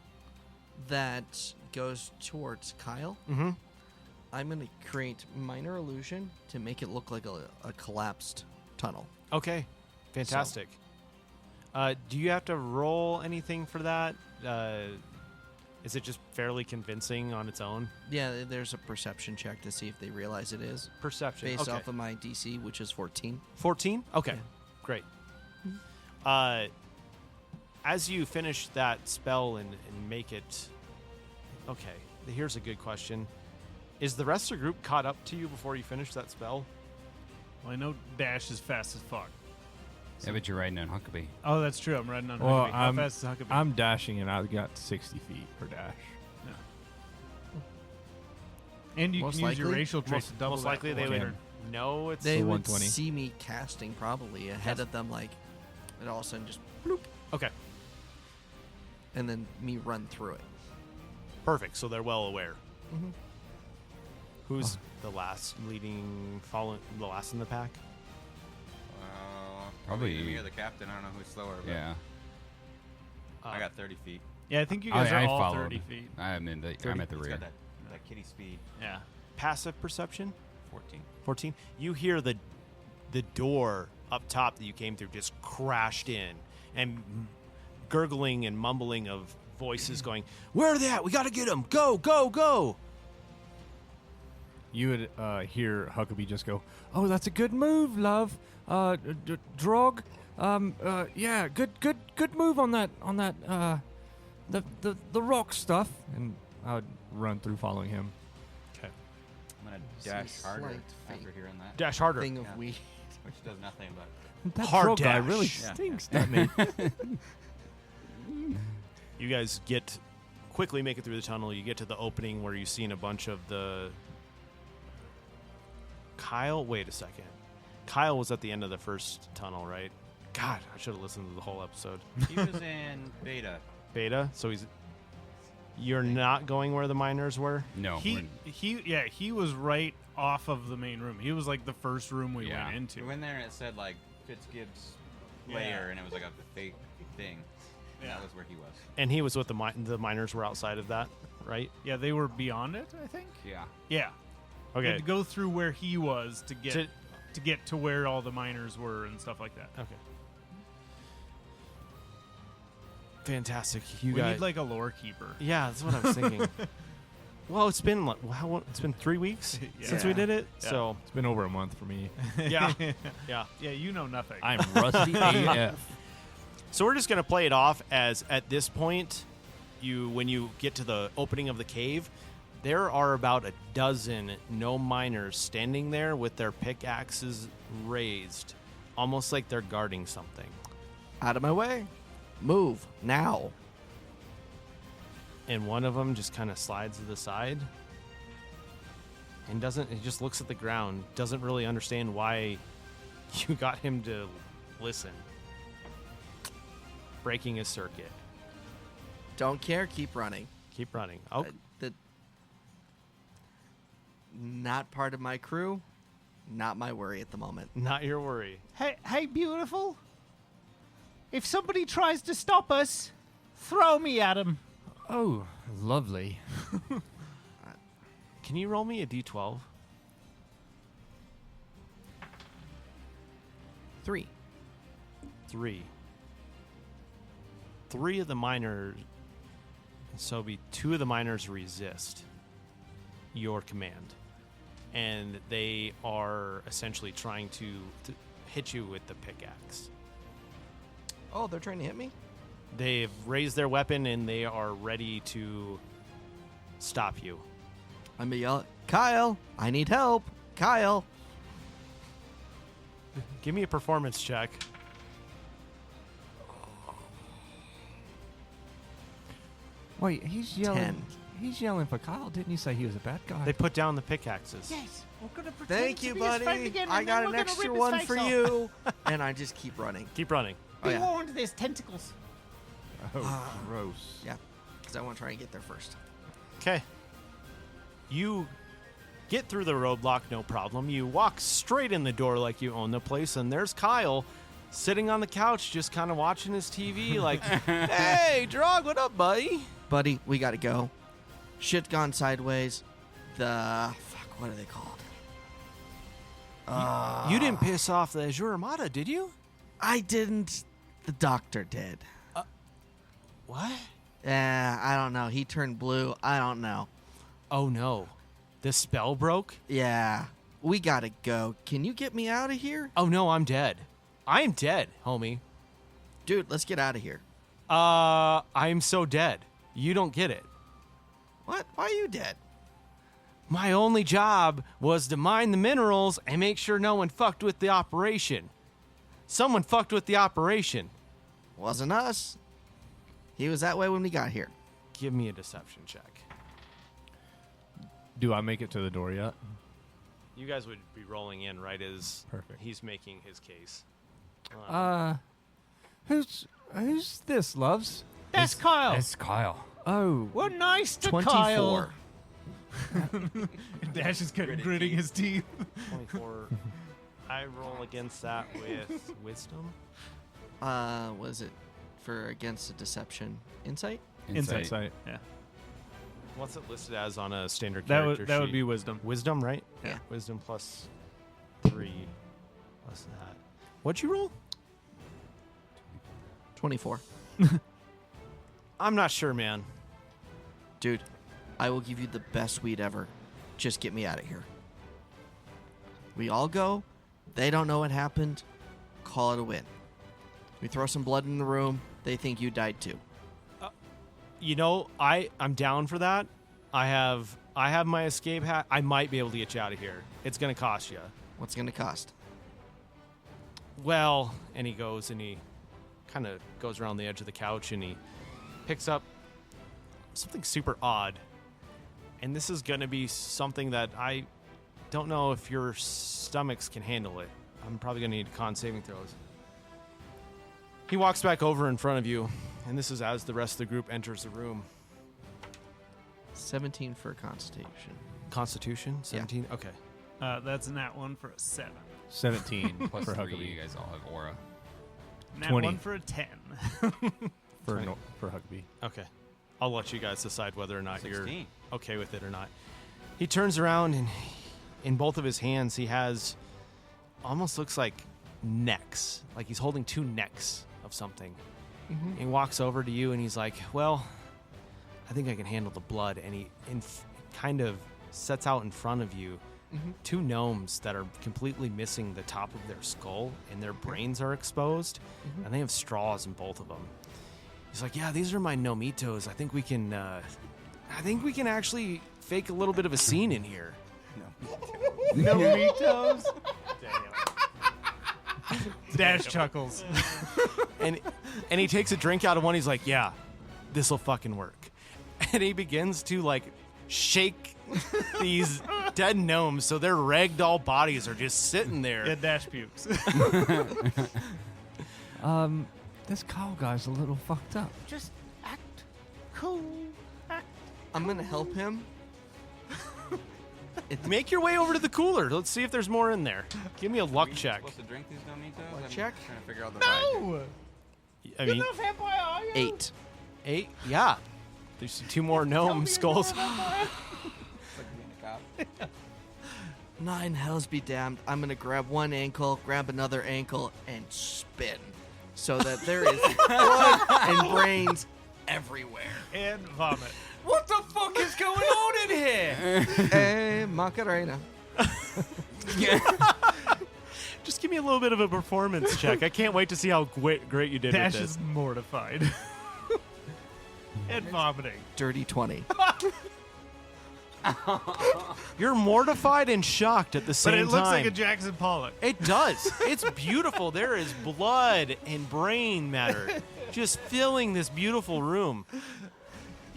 that goes towards Kyle, Mm-hmm. I'm going to create minor illusion to make it look like a collapsed tunnel. Okay, fantastic. Do you have to roll anything for that? Is it just fairly convincing on its own? Yeah, there's a perception check to see if they realize it is. Perception. Based okay. off of my DC, which is 14. 14? Okay, Yeah. great. As you finish that spell and make it... Okay, here's a good question. Is the rest of the group caught up to you before you finish that spell? Well, I know Dash is fast as fuck. Yeah, but you're riding on Huckabee. Oh, that's true. I'm riding on Well, Huckabee. How fast is Huckabee? I'm dashing, and I've got 60 feet per dash. And you Most can use your likely- racial traits to double Most that likely for they one would turn. know it's... They So would 120. see me casting probably ahead of them, like, and all of a sudden just bloop, Okay, and then me run through it. perfect. So they're well aware. Mm-hmm. Who's the last the last in the pack? Probably me you. or the captain. I don't know who's slower. But Yeah. I got 30 feet. Yeah, I think you guys I are all followed. 30 feet. I'm at the He's rear. got that kitty speed. Yeah. Passive perception? 14. 14. You hear the door up top that you came through just crashed in, and gurgling and mumbling of voices going, "Where are they at? We got to get them! Go, go, go!" You would hear Huckabee just go, "Oh, that's a good move, love. Drog. Yeah, good move on that. The rock stuff." And I would run through following him. Okay. I'm going to See a dash harder slight after fake hearing that. Dash harder. Thing of Yeah. weed. Which does nothing, but That Hard drog guy dash. really Yeah. stinks, doesn't he? You guys quickly make it through the tunnel. You get to the opening where you've seen a bunch of the... Kyle? Wait a second. Kyle was at the end of the first tunnel, right? God, I should have listened to the whole episode. he was in beta. Beta? So you're not going where the miners were? No. He was right off of the main room. He was like the first room we Yeah. went into. We went there and it said like Fizz Gigg's lair, and it was like a fake thing. And that was where he was. And he was with the miners were outside of that, right? Yeah, they were beyond it, I think. Yeah. Yeah. You Okay. had to go through where he was to get To- to get to where all the miners were and stuff like that. Okay. Fantastic. You We guys. need like a lore keeper. Yeah, that's what I was thinking. Well, it's been it's been 3 weeks since we Yeah. did it. Yeah. So It's been over a month for me. yeah, yeah. Yeah, you know nothing. I'm rusty AF. So we're just gonna play it off as at this point, when you get to the opening of the cave, there are about a dozen no miners standing there with their pickaxes raised, almost like they're guarding something. Out of my way. Move now. And one of them just kind of slides to the side and he just looks at the ground, doesn't really understand why you got him to listen. Breaking his circuit. Don't care. Keep running. Keep running. Oh, Not part of my crew. Not my worry at the moment. not your worry. Hey, beautiful. If somebody tries to stop us, throw me at him. Oh, lovely. Can you roll me a d12? 3. 3. 3 of the miners, so be 2 of the miners resist your command. And they are essentially trying to hit you with the pickaxe. Oh, they're trying to hit me? They've raised their weapon and they are ready to stop you. I'm going to yell, Kyle, I need help. Kyle. Give me a performance check. Wait, he's yelling. 10. He's yelling for Kyle. Didn't you say he was a bad guy? They put down the pickaxes. Yes, we're gonna pretend Thank to you, be his friend buddy. again, I and got then an we're gonna extra rip his one face for off. you. And I just keep running. Keep running. Be Oh, yeah. warned, there's tentacles. Oh, gross. Yeah, because I want to try and get there first. Okay. You get through the roadblock, no problem. You walk straight in the door like you own the place, and there's Kyle sitting on the couch just kind of watching his TV like, hey, Drog, what up, buddy? Buddy, we got to go. Shit gone sideways. Fuck, what are they called? You didn't piss off the Azure Armada, did you? I didn't. The doctor did. What? I don't know. He turned blue. I don't know. Oh, no. The spell broke? Yeah, we got to go. Can you get me out of here? Oh, no, I'm dead. I am dead, homie. Dude, let's get out of here. I'm so dead. You don't get it. What? Why are you dead? My only job was to mine the minerals and make sure no one fucked with the operation. Someone fucked with the operation. Wasn't us. He was that way when we got here. Give me a deception check. Do I make it to the door yet? You guys would be rolling in right as Perfect. he's making his case. Who's this, loves? That's Kyle. That's Kyle. Oh, We're nice to 24. Kyle. Dash is gritting his teeth. 24. I roll against that with wisdom. Was it for against a deception? Insight? insight. Yeah. What's it listed as on a standard That character would sheet? be wisdom. Wisdom, right? Yeah. Wisdom plus 3 plus that. What'd you roll? 24. I'm not sure, man. Dude, I will give you the best weed ever. Just get me out of here. We all go. They don't know what happened. Call it a win. We throw some blood in the room. They think you died too. You know, I'm down for that. I have my escape hat. I might be able to get you out of here. It's gonna cost you. What's it going to cost? Well, and he goes and he kind of goes around the edge of the couch and he picks up something super odd. And this is going to be something that I don't know if your stomachs can handle it. I'm probably going to need con saving throws. He walks back over in front of you, and this is as the rest of the group enters the room. 17 for Constitution. Constitution? 17? Okay. That's a nat 1 for a 7. 17 Plus for 3, Huckabee. you guys all have aura. Nat 20. 1 for a 10. For Huckabee. Okay. I'll let you guys decide whether or not 16. you're okay with it or not. He turns around and in both of his hands he has almost looks like necks. Like he's holding 2 necks of something. Mm-hmm. He walks over to you and he's like, well, I think I can handle the blood. And he kind of sets out in front of you 2 gnomes that are completely missing the top of their skull and their brains are exposed. And they have straws in both of them. He's like, yeah, these are my nomitos. I think we can actually fake a little bit of a scene in here. Nomitos. Dash chuckles. And he takes a drink out of one. He's like, yeah, this will fucking work. And he begins to like shake these dead gnomes so their ragdoll bodies are just sitting there. Yeah, Dash pukes. This Kyle guy's a little fucked up. Just act cool. Act. I'm going to help him. Make your way over to the cooler. Let's see if there's more in there. Give me a luck Are we check. supposed to drink these Doritos? Luck I'm check? trying to figure out the vibe. No! I You're mean, not vampire, are you? 8. 8? Yeah. There's 2 more gnome skulls. It's like being a cop. 9 hells be damned. I'm going to grab one ankle, grab another ankle, and spin. So that there is blood and brains everywhere. And vomit. What the fuck is going on in here? Hey, Macarena. Just give me a little bit of a performance check. I can't wait to see how great you did Dash with this. is mortified. And vomiting. Dirty 20. You're mortified and shocked at the same But time. it looks like a Jackson Pollock. It does. It's beautiful. There is blood and brain matter just filling this beautiful room.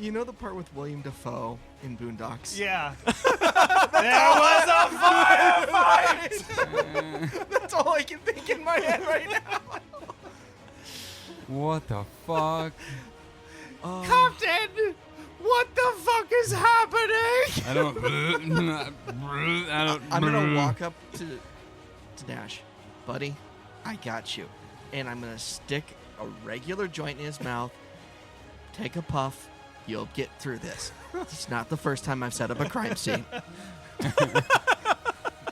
You know the part with William Dafoe in Boondocks? Yeah. There was a firefight! That's all I can think in my head right now. What the fuck? Captain! What the fuck is happening? I don't. I'm gonna walk up to Dash, buddy. I got you, and I'm gonna stick a regular joint in his mouth. Take a puff. You'll get through this. It's not the first time I've set up a crime scene.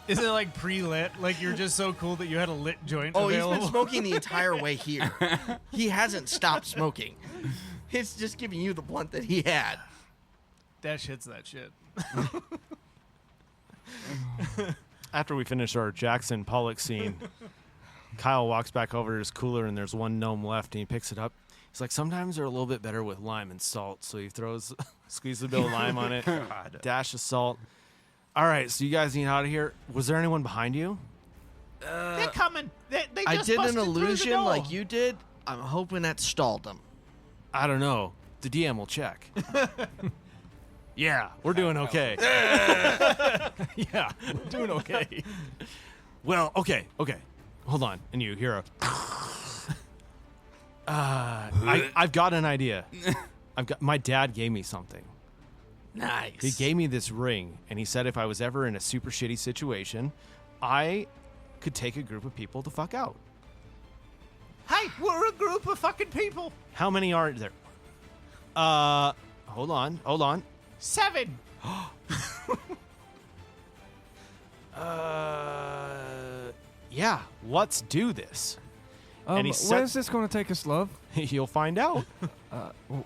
Is it like pre-lit? Like you're just so cool that you had a lit joint Oh, available? he's been smoking the entire way here. He hasn't stopped smoking. It's just giving you the blunt that he had. Dash hits that shit. After we finish our Jackson Pollock scene, Kyle walks back over to his cooler and there's one gnome left and he picks it up. He's like, sometimes they're a little bit better with lime and salt. So he squeezes a bit of lime on it, dash of salt. All right, so you guys need out of here. Was there anyone behind you? They're coming. They I just did an busted through the illusion door. like you did. I'm hoping that stalled him. I don't know. The DM will check. Yeah, we're doing okay. Yeah, we're doing okay. Well, okay. Hold on. And you hear a... I've got an idea. My dad gave me something. Nice. He gave me this ring, and he said if I was ever in a super shitty situation, I could take a group of people the fuck out. Hey, we're a group of fucking people. How many are there? Hold on. 7. Yeah, let's do this. And he said- Where's this going to take us, love? You'll find out.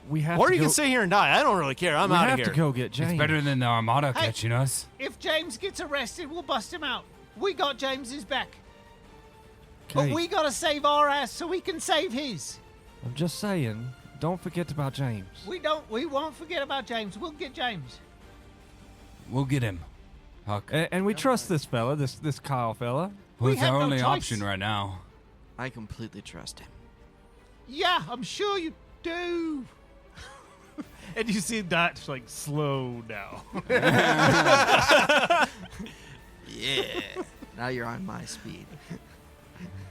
We have Or to you go, can sit here and die. I don't really care. I'm we out have of here. to go get James. It's better than the Armada Hey. catching us. If James gets arrested, we'll bust him out. We got James's back. But Okay, we gotta save our ass so we can save his. I'm just saying, don't forget about James. We won't forget about James. We'll get James. We'll get him. Huck. And we trust this fella, this Kyle fella. Well, we it's have our no only choice. option right now. I completely trust him. Yeah, I'm sure you do. And you see Dutch like slow down. Yeah. Now you're on my speed.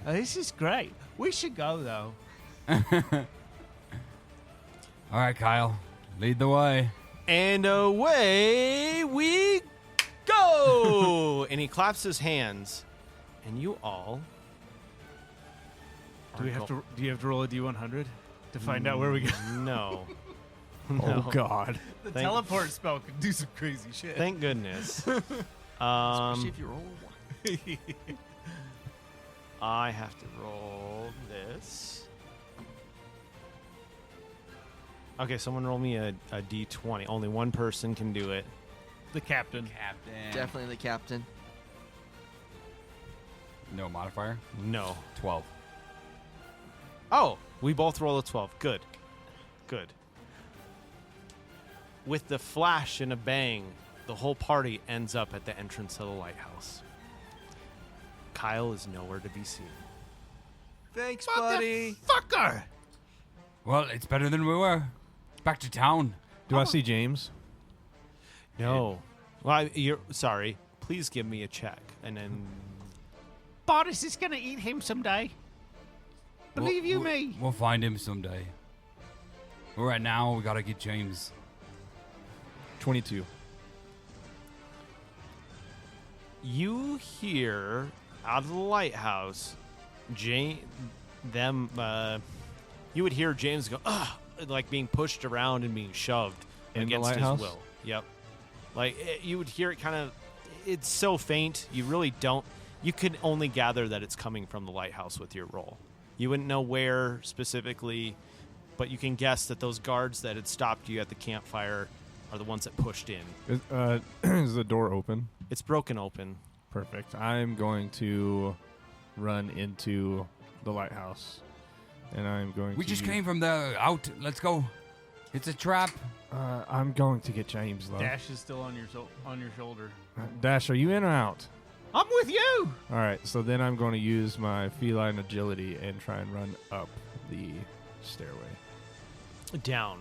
This is great. We should go though. All right, Kyle, lead the way. And away we go. And he claps his hands, and you all. Do you have to roll a D100 to find out where we go? No. Oh God. The Thank- teleport spell could do some crazy shit. Thank goodness. Especially if you roll one. I have to roll this. Okay, someone roll me a d20. Only one person can do it. The captain. Definitely the captain. No modifier. No. 12. Oh, we both roll a 12. Good. With the flash and a bang, the whole party ends up at the entrance of the lighthouse. Kyle is nowhere to be seen. Thanks, buddy. Fucker! Well, it's better than we were. Back to town. Do I see James? No. Well, you're sorry. Please give me a check, and then Boris is gonna eat him someday. Believe you me. We'll find him someday. But right now, we gotta get James. 22. you hear out of the lighthouse, you would hear James go, ugh, like being pushed around and being shoved In the against his lighthouse? will. Yep. Like, you would hear it kind of, it's so faint, you really don't, you could only gather that it's coming from the lighthouse with your roll. You wouldn't know where specifically, but you can guess that those guards that had stopped you at the campfire are the ones that pushed in. Is the door open? It's broken open. Perfect. I'm going to run into the lighthouse, and I'm going We to... just came from the out. Let's go. It's a trap. I'm going to get James, though. Dash is still on your shoulder. Dash, are you in or out? I'm with you. All right, so then I'm going to use my feline agility and try and run up the stairway. Down.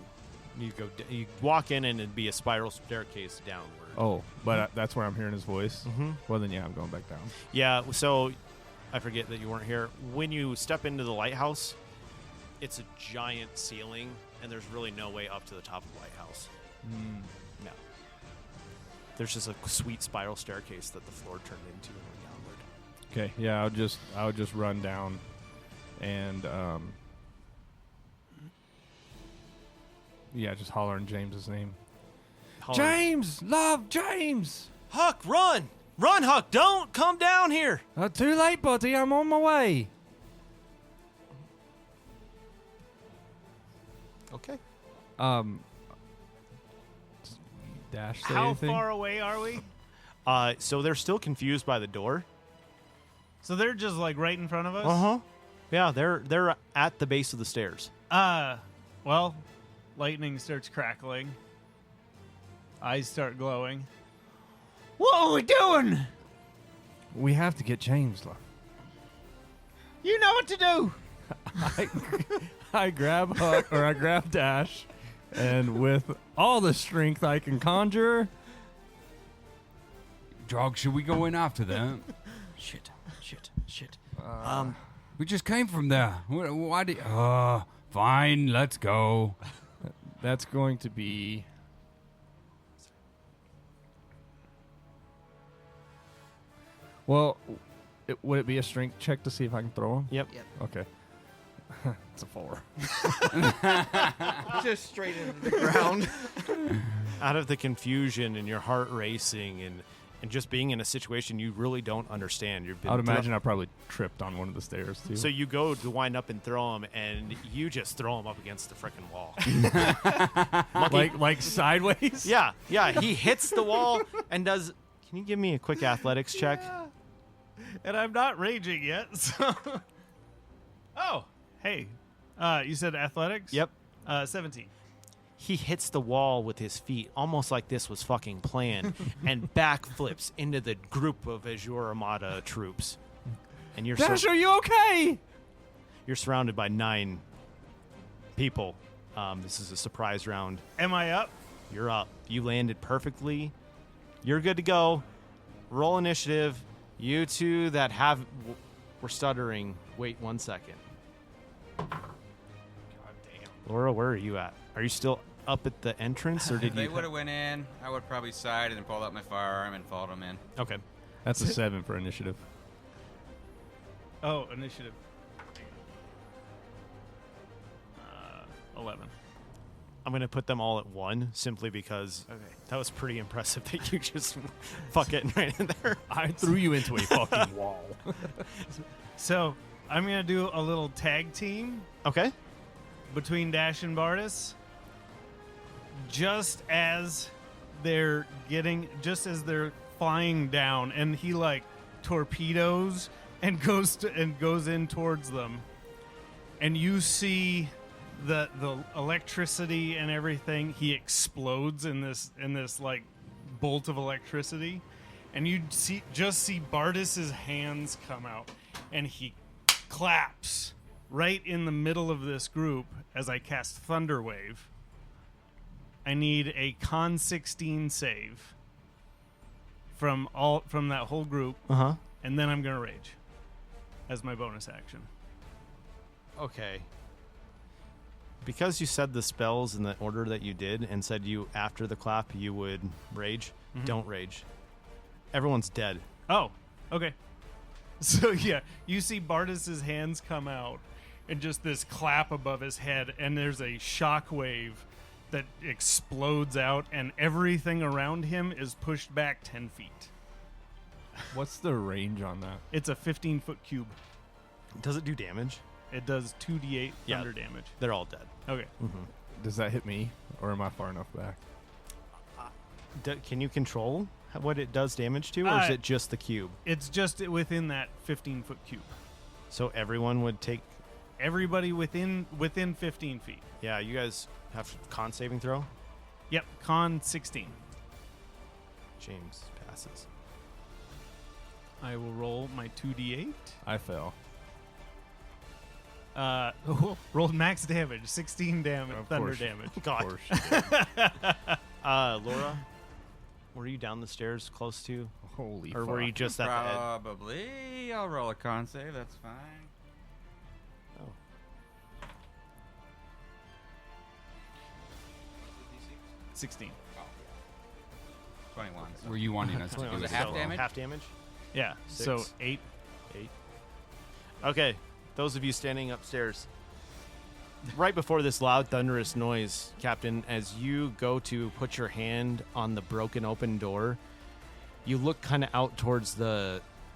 You walk in and it'd be a spiral staircase downward. Oh, but that's where I'm hearing his voice. Mm-hmm. Well, then yeah, I'm going back down. Yeah, so I forget that you weren't here. When you step into the lighthouse, it's a giant ceiling, and there's really no way up to the top of the lighthouse. No. There's just a sweet spiral staircase that the floor turned into and went downward. Okay, yeah, I would just run down, and yeah, just hollering James's name. James, love, James. Huck, run! Run, Huck! Don't come down here! Too late, buddy. I'm on my way. Okay. Dash. Say How anything? far away are we? So they're still confused by the door. So they're just like right in front of us? Uh-huh. Yeah, they're at the base of the stairs. Well, lightning starts crackling. Eyes start glowing. What are we doing? We have to get James, love. You know what to do. I grab Huck, or I grab Dash, and with all the strength I can conjure. Drog, should we go in after them? Shit. We just came from there. Why did... fine, let's go. That's going to be... Well, would it be a strength check to see if I can throw him? Yep. Okay. It's a 4. Just straight into the ground. Out of the confusion and your heart racing and just being in a situation you really don't understand. You've been I would imagine I probably tripped on one of the stairs, too. So you go to wind up and throw him, and you just throw him up against the frickin' wall. like sideways? Yeah. He hits the wall and does... Can you give me a quick athletics check? Yeah. And I'm not raging yet, so... Oh, hey. You said athletics? Yep. 17. He hits the wall with his feet, almost like this was fucking planned, and backflips into the group of Azure Armada troops. And you're Dash, are you okay? you're surrounded by 9 people. This is a surprise round. Am I up? You're up. You landed perfectly. You're good to go. Roll initiative. You two that were stuttering, wait 1 second. God damn. Laura, where are you at? Are you still up at the entrance, or did If they you? would have went in, I would probably side and then pulled out my firearm and followed them in. Okay. That's a 7 for initiative. Oh, initiative. 11. I'm going to put them all at 1 simply because Okay. that was pretty impressive that you just fuck it right in there. I threw you into a fucking wall. So, I'm going to do a little tag team Okay. between Dash and Bardis. Just as they're flying down, and he like torpedoes and goes in towards them, and you see the electricity and everything. He explodes in this like bolt of electricity, and you see Bardis's hands come out, and he claps right in the middle of this group as I cast Thunderwave. I need a con 16 save from that whole group, Uh-huh. and then I'm gonna rage as my bonus action. Okay. Because you said the spells in the order that you did and said you, after the clap, you would rage, don't rage. Everyone's dead. Oh, okay. So yeah, you see Bardis's hands come out, and just this clap above his head, and there's a shockwave that explodes out, and everything around him is pushed back 10 feet. What's the range on that? It's a 15-foot cube. Does it do damage? It does 2d8 Yeah. thunder damage. They're all dead. Okay. Does that hit me, or am I far enough back? Can you control what it does damage to, or is it just the cube? It's just within that 15-foot cube. So everyone would take... Everybody within 15 feet. Yeah, you guys have con saving throw? Yep, con 16. James passes. I will roll my 2d8. I fell. Rolled max damage, 16 damage, Of thunder course. damage. God. Laura, were you down the stairs close to, Holy or fuck. were you just at the edge? Probably. I'll roll a con save. That's fine. Oh. 16. 21. So. Were you wanting us to Was do it it? half So, damage? Half damage. Yeah, so Six. 8. Okay, those of you standing upstairs. Right before this loud, thunderous noise, Captain, as you go to put your hand on the broken open door, you look kind of out towards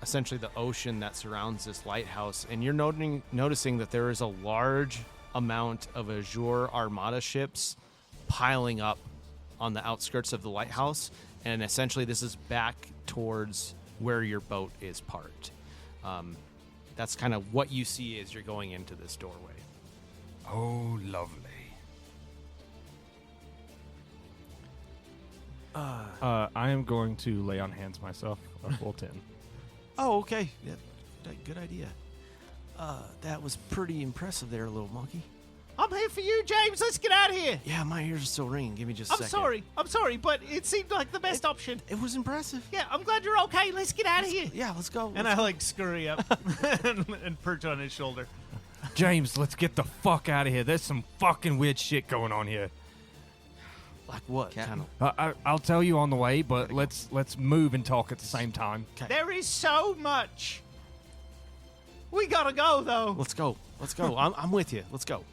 essentially the ocean that surrounds this lighthouse, and you're noticing that there is a large amount of Azure Armada ships piling up on the outskirts of the lighthouse, and essentially this is back towards where your boat is parked. That's kind of what you see as you're going into this doorway. Oh, lovely. I am going to lay on hands myself a full 10. Oh, okay. Yeah, good idea. That was pretty impressive there, little monkey. I'm here for you, James. Let's get out of here. Yeah, my ears are still ringing. Give me just a I'm second. sorry, but it seemed like the best option. It was impressive. Yeah, I'm glad you're okay. Let's get out of here. Yeah, let's go. And I like scurry up and perch on his shoulder. James, let's get the fuck out of here. There's some fucking weird shit going on here. Like what? Captain. Kind of. I'll tell you on the way, but let's move and talk at the same time. There is so much. We gotta go, though. Let's go. Let's go. I'm with you. Let's go.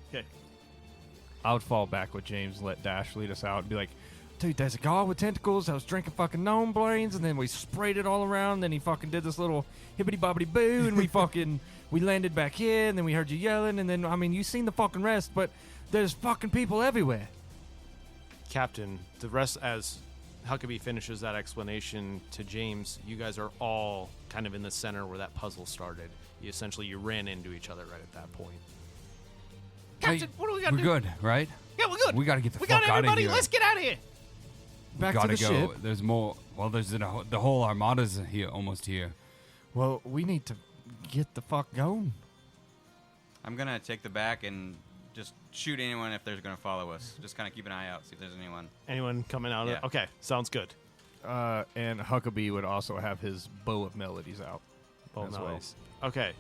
Okay. I would fall back with James and let Dash lead us out and be like, dude, there's a guy with tentacles that was drinking fucking gnome brains, and then we sprayed it all around, and then he fucking did this little hibbity-bobbity-boo, and we landed back here, and then we heard you yelling, and then, I mean, you seen the fucking rest, but there's fucking people everywhere. Captain, the rest, as Huckabee finishes that explanation to James, you guys are all kind of in the center where that puzzle started. You ran into each other right at that point. Captain, what do we gotta We're do? good, right? Yeah, we're good. We gotta get the We fuck got out of everybody. here. Let's get out of here. Back gotta to the go. ship. There's more. Well, there's the whole armada's here, almost here. Well, we need to get the fuck going. I'm gonna take the back and just shoot anyone if they're gonna follow us. Just kind of keep an eye out, see if there's anyone. Anyone coming out? Yeah. Okay, sounds good. And Huckabee would also have his bow of melodies out. Bow as well. melodies. Okay.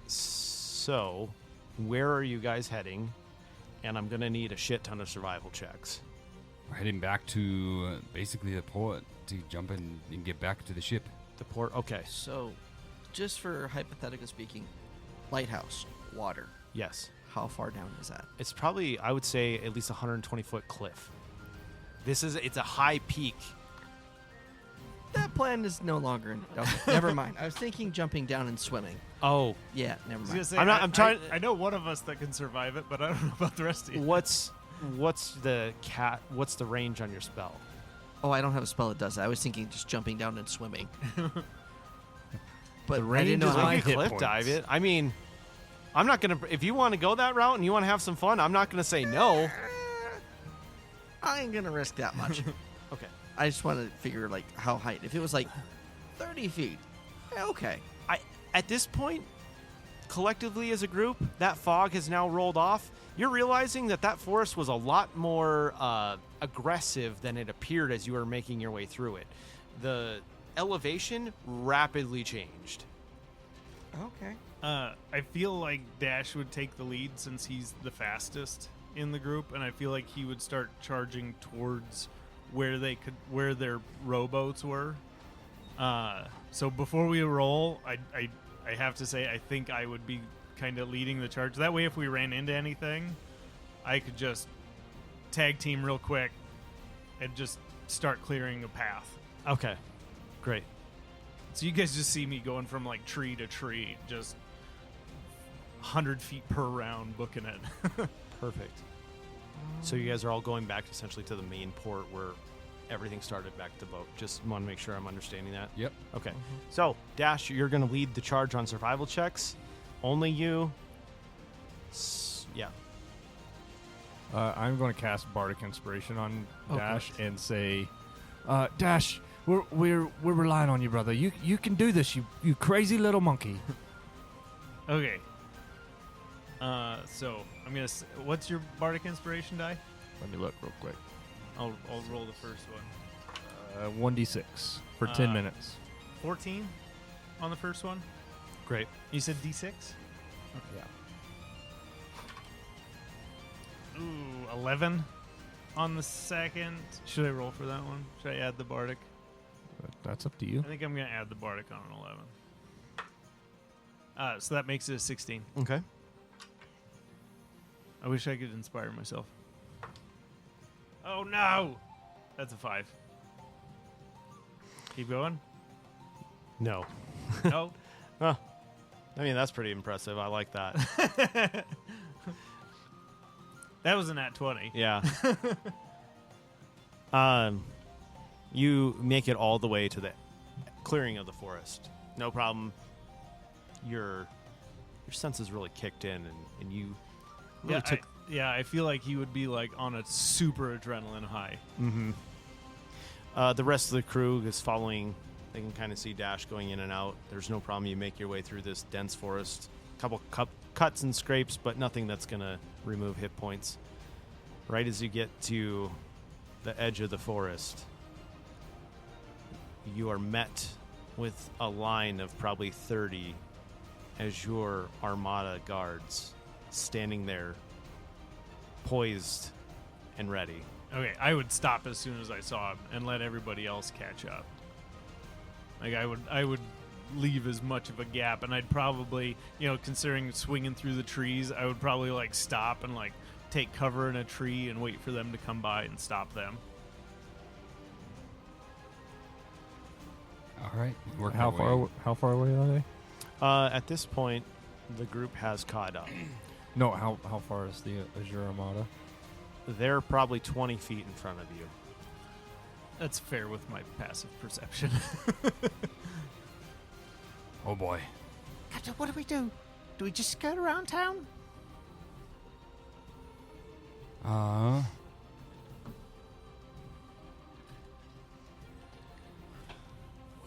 So, where are you guys heading? And I'm going to need a shit ton of survival checks. We're heading back to basically the port to jump in and get back to the ship. The port? Okay. So, just for hypothetically speaking, lighthouse, water. Yes. How far down is that? It's probably, I would say, at least a 120-foot cliff. It's a high peak. That plan is no longer. Okay, never mind. I was thinking jumping down and swimming. Oh, Yeah, never I was mind. gonna say, I'm trying- I know one of us that can survive it, but I don't know about the rest of you. what's the range on your spell? Oh, I don't have a spell that does that. I was thinking just jumping down and swimming. But The I range didn't know is how. my You could hit cliff points. dive it. I mean, I'm not going to, if you want to go that route and you want to have some fun, I'm not going to say no. I ain't gonna risk that much. Okay. I just want to figure like how high. If it was like 30 feet, yeah, okay. At this point, collectively as a group, that fog has now rolled off. You're realizing that forest was a lot more aggressive than it appeared as you were making your way through it. The elevation rapidly changed. Okay. I feel like Dash would take the lead since he's the fastest in the group, and I feel like he would start charging towards where their rowboats were. So before we roll, I have to say I think I would be kind of leading the charge. That way, if we ran into anything, I could just tag team real quick and just start clearing a path. Okay. Great. So you guys just see me going from like tree to tree, just 100 feet per round, booking it. Perfect. So you guys are all going back essentially to the main port where everything started back to the boat. Just want to make sure I'm understanding that. Yep. Okay. So, Dash, you're going to lead the charge on survival checks. Only you. Yeah. I'm going to cast Bardic Inspiration on Okay. Dash and say, Dash, we're relying on you, brother. You can do this, you crazy little monkey. Okay. So I'm gonna. What's your bardic inspiration die? Let me look real quick. I'll roll the first one. 1d6 for 10 Uh, minutes. 14 on the first one. Great. You said D6. Yeah. Ooh, 11 on the second. Should I roll for that one? Should I add the bardic? That's up to you. I think I'm gonna add the bardic on an 11. So that makes it a 16. Okay. I wish I could inspire myself. Oh no! That's a 5. Keep going. No. No. I mean, that's pretty impressive. I like that. That was a nat 20. Yeah. You make it all the way to the clearing of the forest. No problem. Your senses really kicked in, and you really Yeah, took. I feel like he would be like on a super adrenaline high. Mm-hmm. The rest of the crew is following. They can kind of see Dash going in and out. There's no problem. You make your way through this dense forest. Couple cuts and scrapes, but nothing that's going to remove hit points. Right as you get to the edge of the forest, you are met with a line of probably 30 Azure Armada guards standing there, poised and ready. Okay, I would stop as soon as I saw him and let everybody else catch up. Like I would leave as much of a gap, and I'd probably, considering swinging through the trees, I would probably like stop and like take cover in a tree and wait for them to come by and stop them. All right. Work How far away are they? At this point, the group has caught up. No, how far is the Azure Armada? They're probably 20 feet in front of you. That's fair with my passive perception. Oh boy. Captain, what do we do? Do we just skirt around town?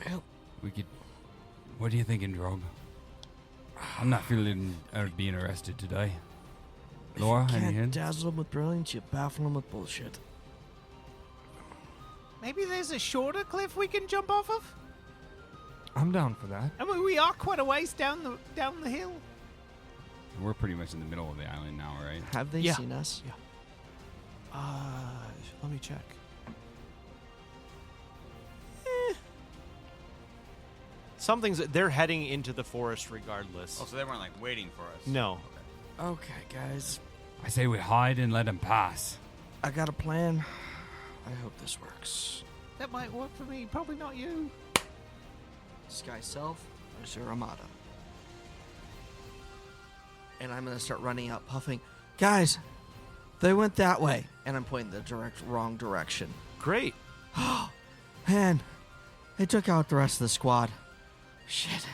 Well, We could. What are you thinking, Drog? I'm not feeling being arrested today. Laura, if you any can't hints? dazzle them with brilliance, you baffle them with bullshit. Maybe there's a shorter cliff we can jump off of? I'm down for that. I mean, we are quite a ways down the hill. We're pretty much in the middle of the island now, right? Have they Yeah. seen us? Let me check. They're heading into the forest regardless. Oh, so they weren't like waiting for us. No. Okay, guys. I say we hide and let them pass. I got a plan. I hope this works. That might work for me, probably not you. Sky Self, Azure Armada. And I'm going to start running out, puffing. Guys, they went that way. And I'm pointing the wrong direction. Great. Man, they took out the rest of the squad. Shit.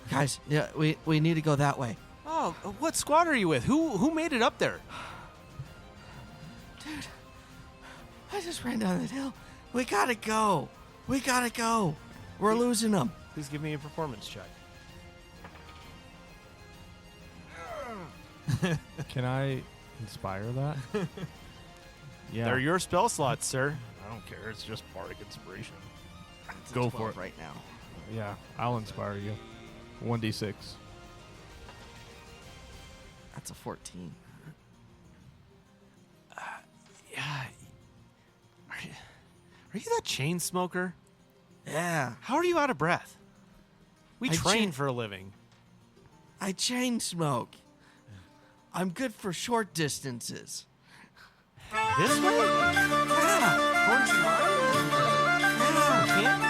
Guys, yeah, we need to go that way. Oh, what squad are you with? Who made it up there? Dude, I just ran down that hill. We gotta go. We gotta go. We're losing them. Please give me a performance check. Can I inspire that? Yeah. They're your spell slots, sir. I don't care. It's just bardic inspiration. It's a Go for 12 it. right now. Yeah, I'll inspire you. 1d6. That's a 14. Yeah. Are you that chain smoker? Yeah, How are you out of breath? We I train cha- for a living. I chain smoke. I'm good for short distances. This way? Yeah. Towards Yeah.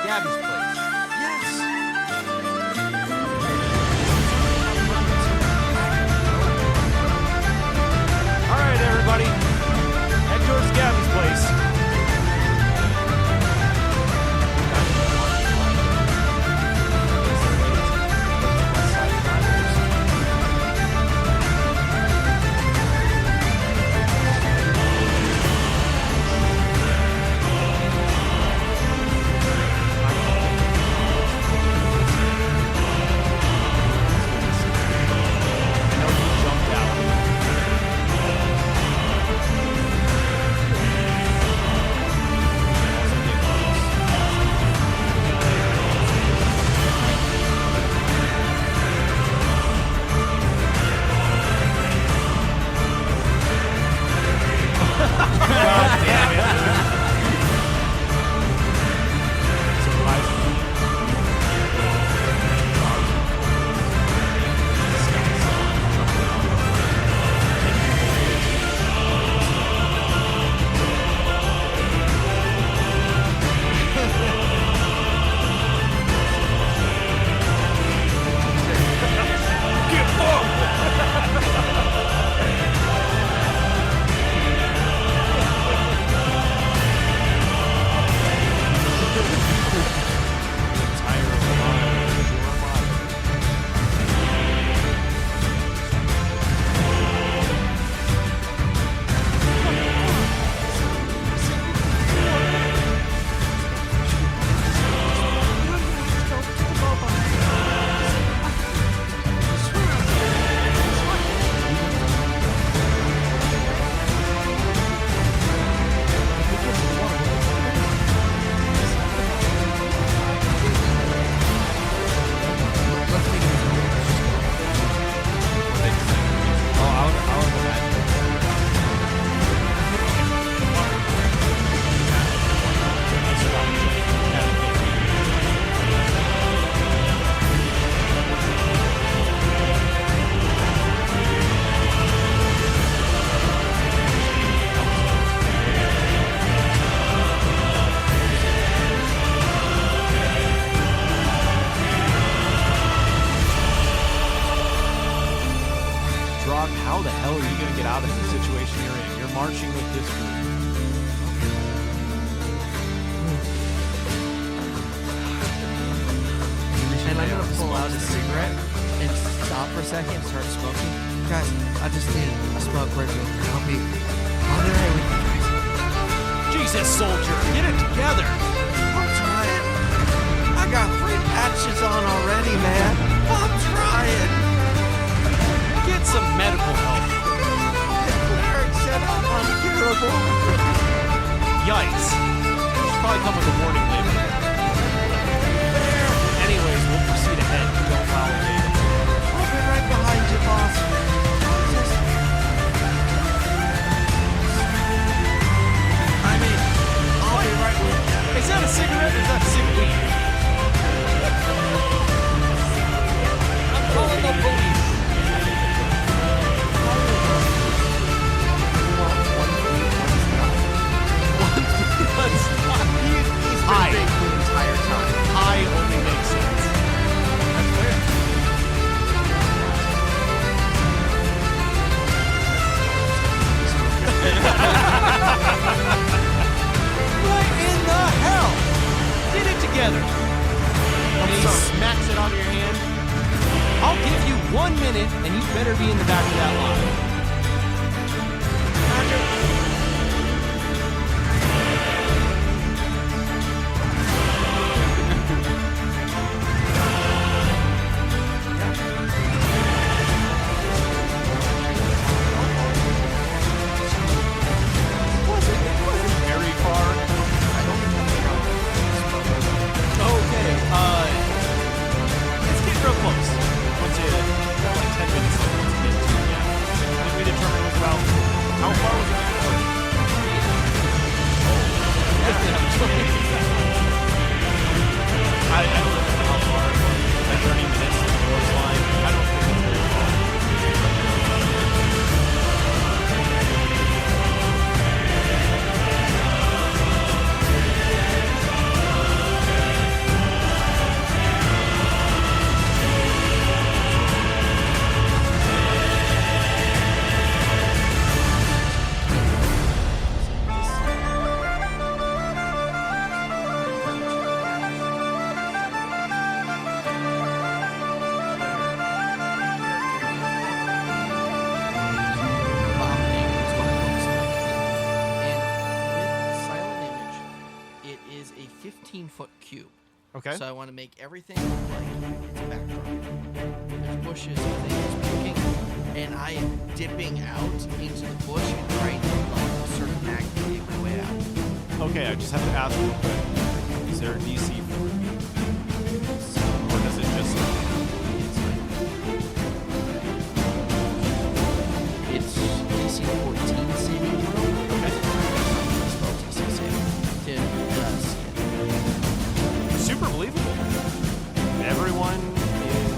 Gabby's place. Yes. All right, everybody. Head towards Gabby's place. marching with this group. And I'm gonna pull out a cigarette and stop for a second and start smoking. Guys, I just need a smoke right here. I'll be right with you guys. Jesus, soldier, get it together. I'm trying. I got 3 patches on already, man. I'm trying. Get some medical help. The cleric said I'm uncurable. Yikes. Should probably come with a warning label. Anyways, we'll proceed ahead. Don't follow David. I'll be right behind you, boss. I mean, I'll be right with you. Is that a cigarette or is that sick weed? I'm calling the police. Let's not. He's been High. big the entire time. High only makes sense. That's fair. What in the hell? Get it together. And he smacks it on your hand. I'll give you 1 minute, and you better be in the back of that line. Very far. I don't remember how. Okay, it's getting real close. Once you got like 10 minutes left, once you get to it, yeah. As we determined was about how far was it? I don't know how far it was. Like 30 minutes to the doors line. I don't think it's very far. Vomiting is what it looks like. And with silent image, it is a 15-foot cube. Okay. So I want to make everything look like it's a backdrop. There's bushes, things puking, and I am dipping out into the bush and trying to like circumnavigate my way out. Okay, I just have to ask real quick. Is there a DC for it? Or does it just... It's DC 14 saving throw. Okay. Spell DC saving. Super believable. Everyone is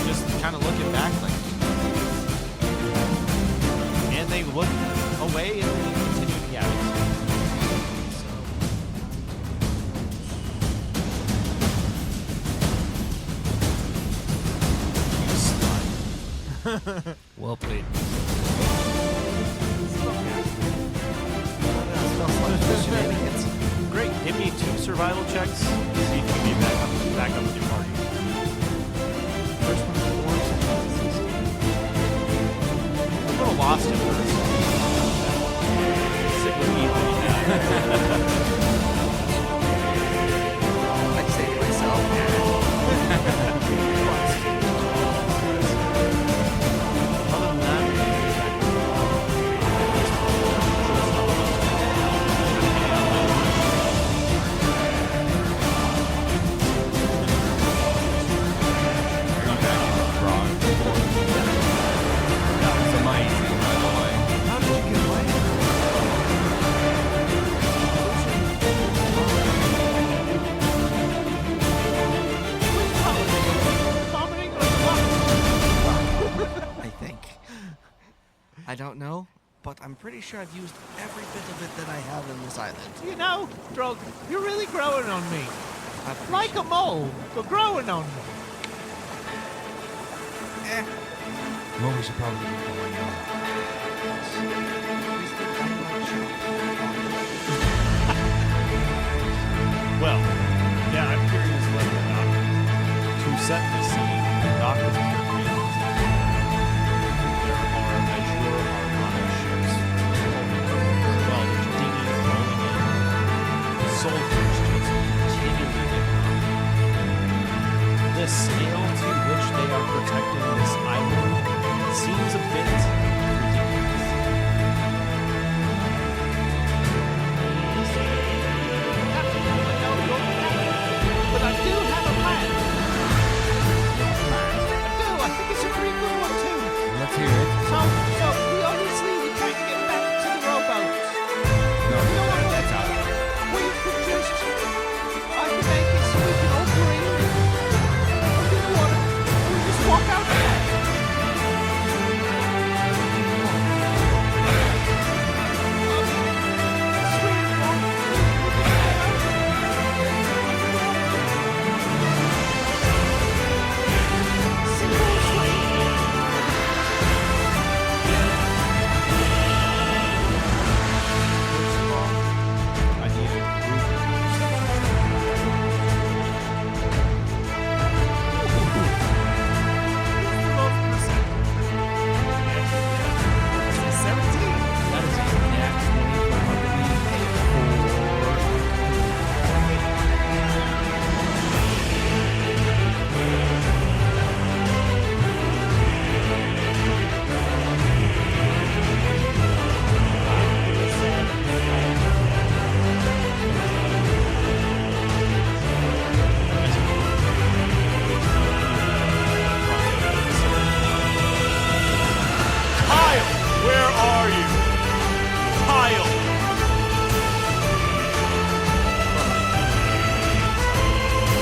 just kind of looking back like... And they look away and they continue to gather. Well played. Great. Give me 2 survival checks. See if you can be back up with your party. First one, 4 successes. A little lost at first. Sick with Ethan. I say to myself, Other than that, It's amazing, by the way. How did you get away? Vomiting or what? I think. I don't know, but I'm pretty sure I've used every bit of it that I have in this island. You know, Drog, you're really growing on me. I appreciate Like a mole, you're growing on me. Well, we should probably get going now. Well, yeah, I'm curious whether or not to set the scene, the dock is being created. There are Azure Armada ships rolling over. Well, there's dinghies rolling in. Soldiers just continually get the scale to which they are protecting this island seems a bit ridiculous. But I do have a plan. I do. I think it's a pretty good one too. Let's hear it. So we obviously we can't get back to the rowboats. No, You know what? that's out. We could just, I could make it so we can all breathe under the water and we just walk out there. I need a group that is a nat 20 for Kyle, where are you? Kyle!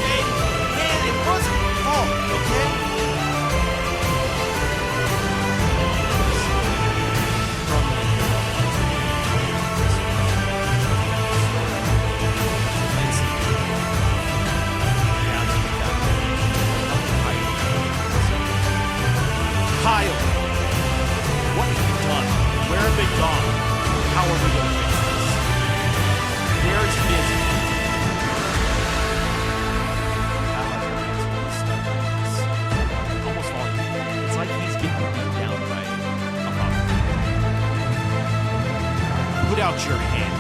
Hey, man, it wasn't your fault, okay? Kyle! What have you done? Where have they gone? How are we going to fix this? Where's Fizz Gigg? Almost all of it. It's like he's getting beat down by a rock. Put out your hand,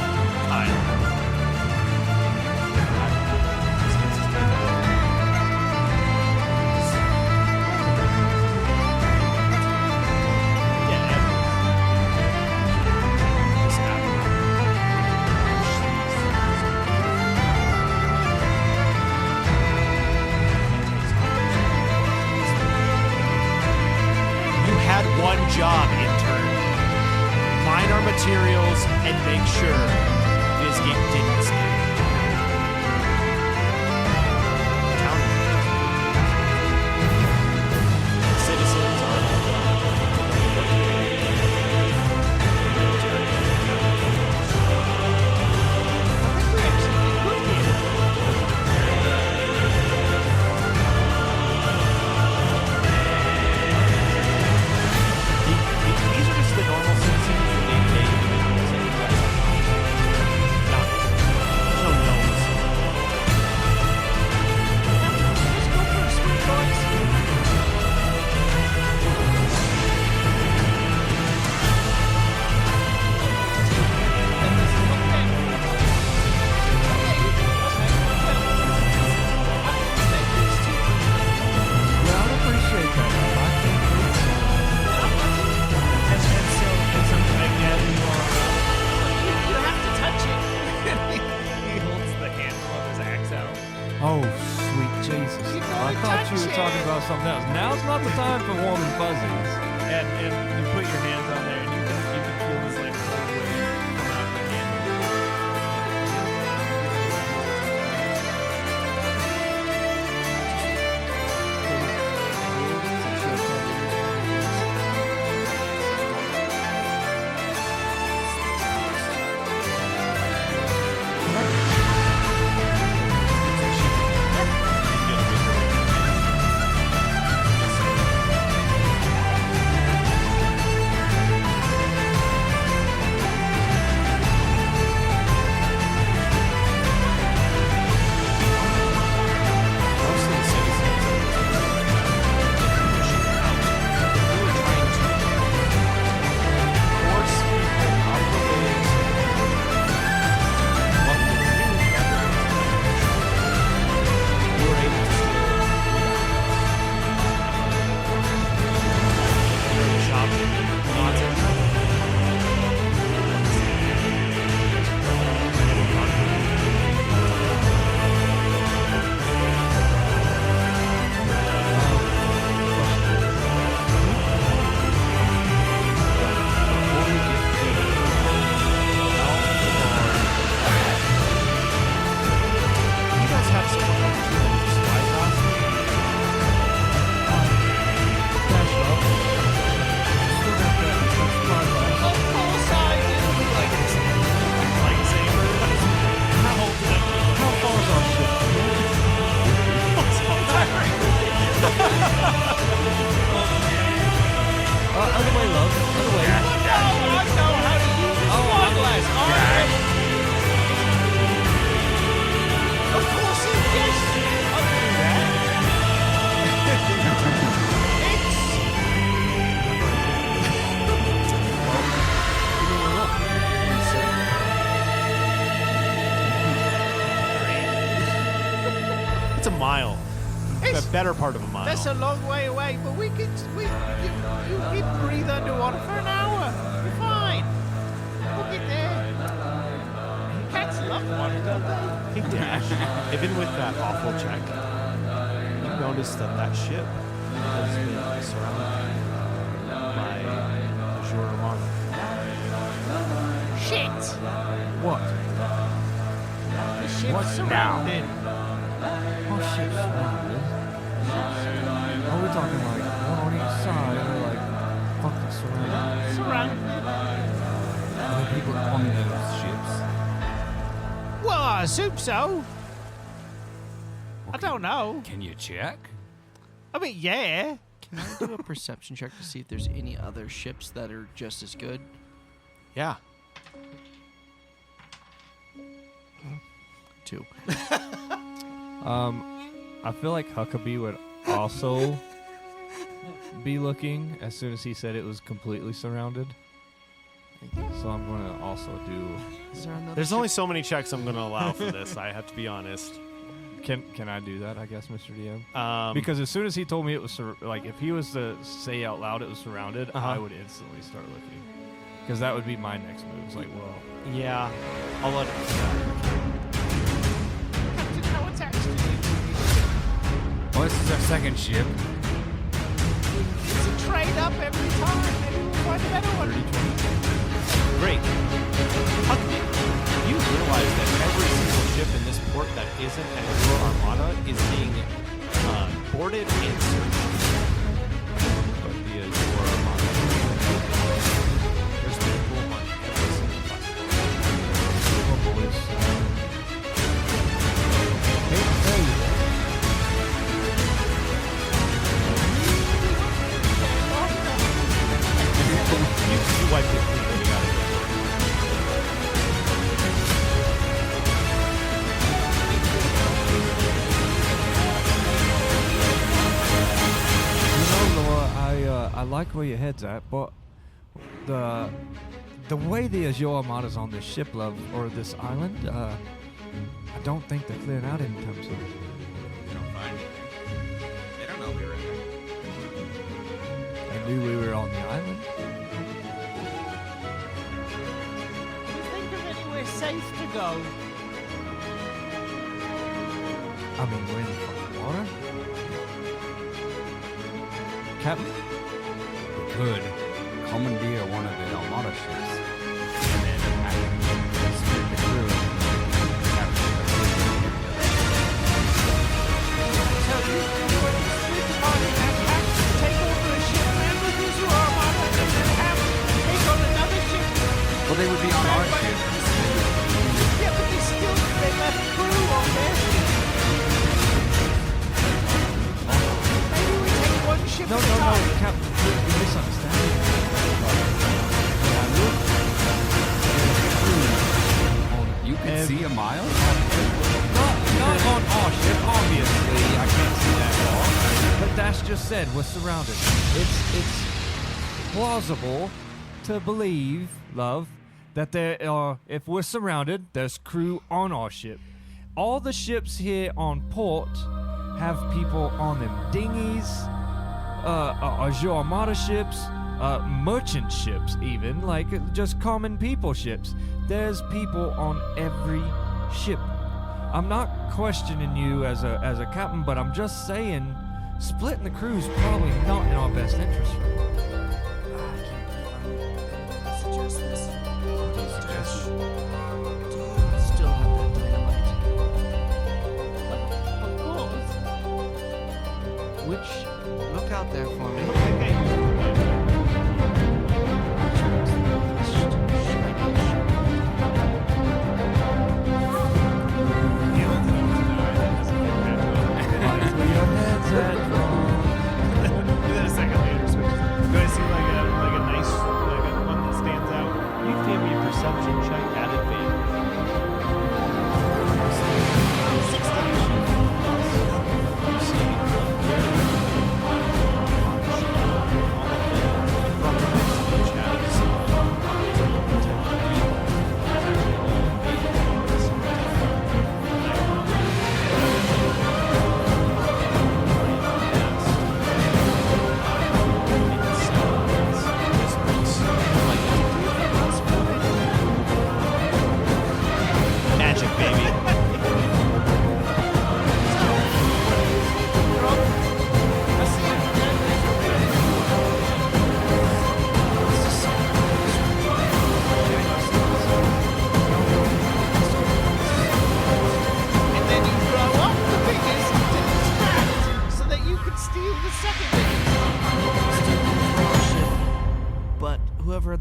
Kyle. You had one job, intern. Mine our materials and make sure Fizz Gigg didn't escape. Town citizens are these are just the normal citizens that they take. There's no gnomes. Just go for a sweet choice. Yeah, I appreciate that. I think You have to touch it. He holds the handle of his axe out. oh, sweet Jesus. You I gotta thought you touch were talking it. about something else. Now's not the time for warm and fuzzies. And you put your hands on there and you can feel his like cold wave come out of the handle. It's a mile. It's- A better part of a mile. That's a long way away, but you can breathe underwater for an hour. You're fine. We'll get there. Cats love water, don't they? Hey, Dash, even with that awful check, you notice that that ship has been surrounded by Azure Armada. Shit! What? The ship's What surrounded. Oh, shit, surrounded. Are we talking like one on each side or like fucking surrounded? Surrounded. Are there people on those ships? Well, I assume so. I don't know. Can you check? I mean, yeah. Can I do a perception check to see if there's any other ships that are just as good? Yeah. 2. I feel like Huckabee would also be looking as soon as he said it was completely surrounded. So I'm going to also do. Is there another There's ship? only so many checks I'm going to allow for this. I have to be honest. Can I do that? I guess, Mr. DM. Because Because as soon as he told me it was like, if he was to say out loud it was surrounded, I would instantly start looking. Because that would be my next move. It's like, well, yeah, I'll let it. Captain, how attached to you? Well, this is our second ship. It's a trade up every time. Maybe we'll find a better one. Great. You realize that every single ship in this port that isn't an Azure Armada is being boarded and searched. But the Azure Armada. There's people on every single vessel. oh boys. Hate to tell you that. You wiped it clean when you got it. You know, Laura, I like where your head's at, but the way the Azure Armada's on this ship, love, or this island, I don't think they're clearing out anytime soon. They don't find anything. They don't know we were in there. They knew we were on the island. Do you think of anywhere safe to go? I mean, we're in the fucking water. Captain? We could commandeer one of the Armada ships and then actually split the crew and capture the crew. So you would split the party and have to take over a ship and with Azure Armada and then have to take on another ship. Well, they would be on our ship. Yeah, but they left crew on their ship. Maybe we take one ship No, at a time. Captain, you're misunderstanding. You can see a mile? Not on our ship, obviously. I can't see that far. But Dash just said we're surrounded. It's plausible to believe, love, that there are, if we're surrounded, there's crew on our ship. All the ships here on port have people on them. Dinghies, Azure Armada ships, merchant ships even, like just common people ships. There's people on every ship. I'm not questioning you as a captain, but I'm just saying splitting the crew's probably not in our best interest right now. Suggest this. Do you still have that dynamite? Of course. Which, look out there for me. Okay. Like where your head's at, And then a second later switches. Do I see like a nice one that stands out? You gave me a perception check at advantage. You see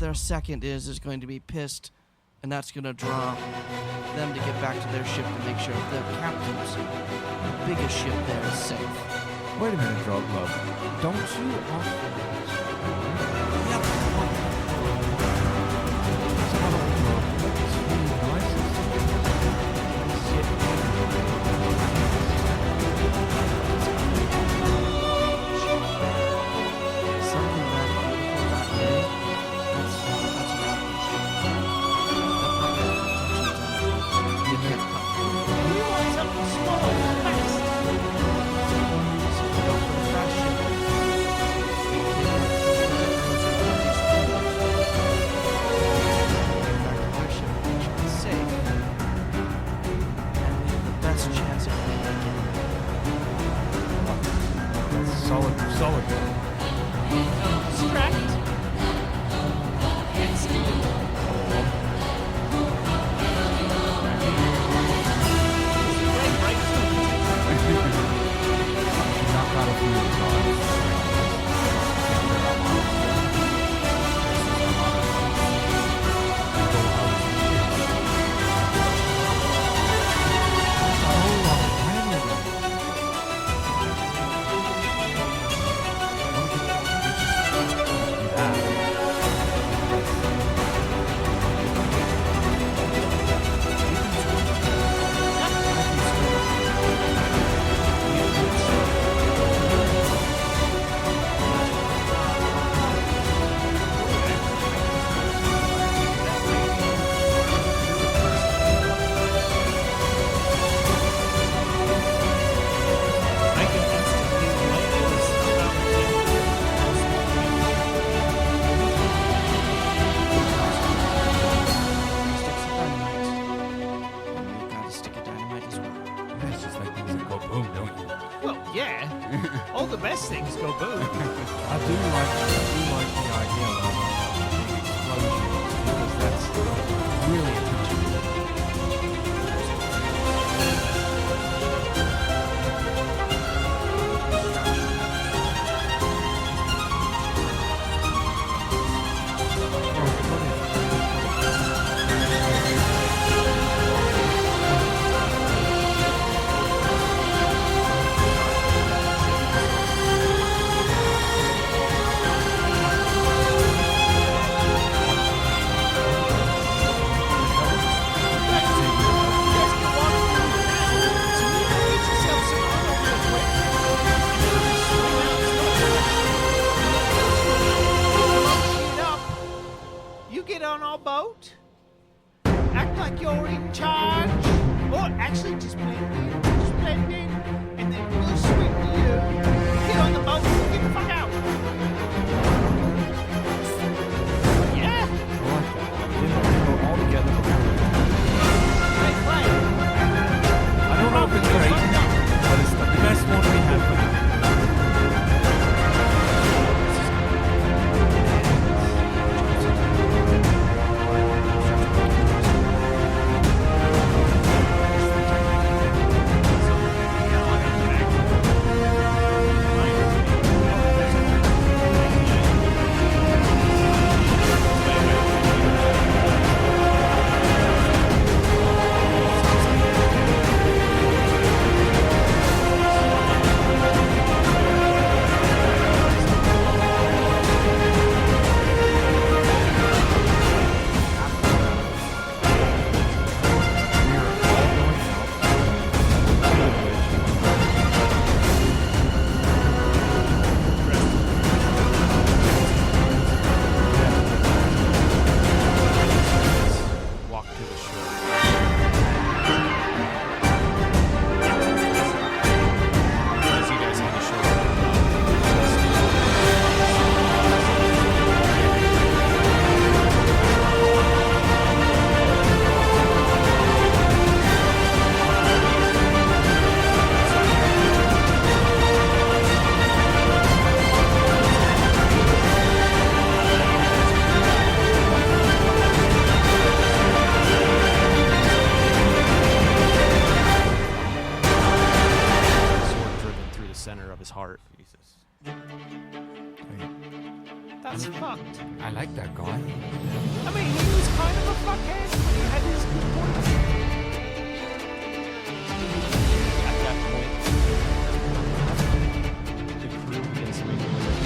their second is going to be pissed, and that's going to draw them to get back to their ship to make sure the captain's the biggest ship there is safe. Wait a minute, Drug Love. Don't you offer You want something small and fast. Solid. Distract. Not Battlefield as well. I can instantly light those around the You've got a stick of dynamite as well. It's just like things that go boom, don't you? Well, yeah. All the best things go boom. I do like the idea of a big explosion because that's really attention. You get on our boat, act like you're in charge, or actually just blend in, and then we'll swing to you. Get on the boat and get the fuck out. Yeah, I like that. Then we'll go all together. great plan. I don't know if it's great, but it's the best one we have for now. Walk to the shore. As you guys head to shore, sword driven through the center of his heart. Jesus. That's fucked. I like that guy. I mean, he was kind of a fuckhead, but he had his good points. At that point, the crew begins to make a move.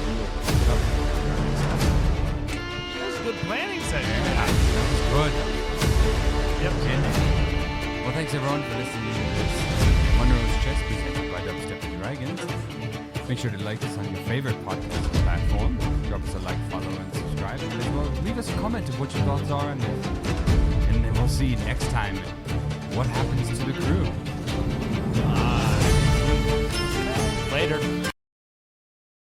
You will pick it up. That was a good planning session. Good. Yep. Well, thanks everyone for listening to this Monroe's Chess presented by Dubstep and Dragons. Make sure to like us on your favorite podcast platform. Drop us a like, follow, and subscribe. And as well, leave us a comment of what your thoughts are on this. And then we'll see you next time. What happens to the crew? Later.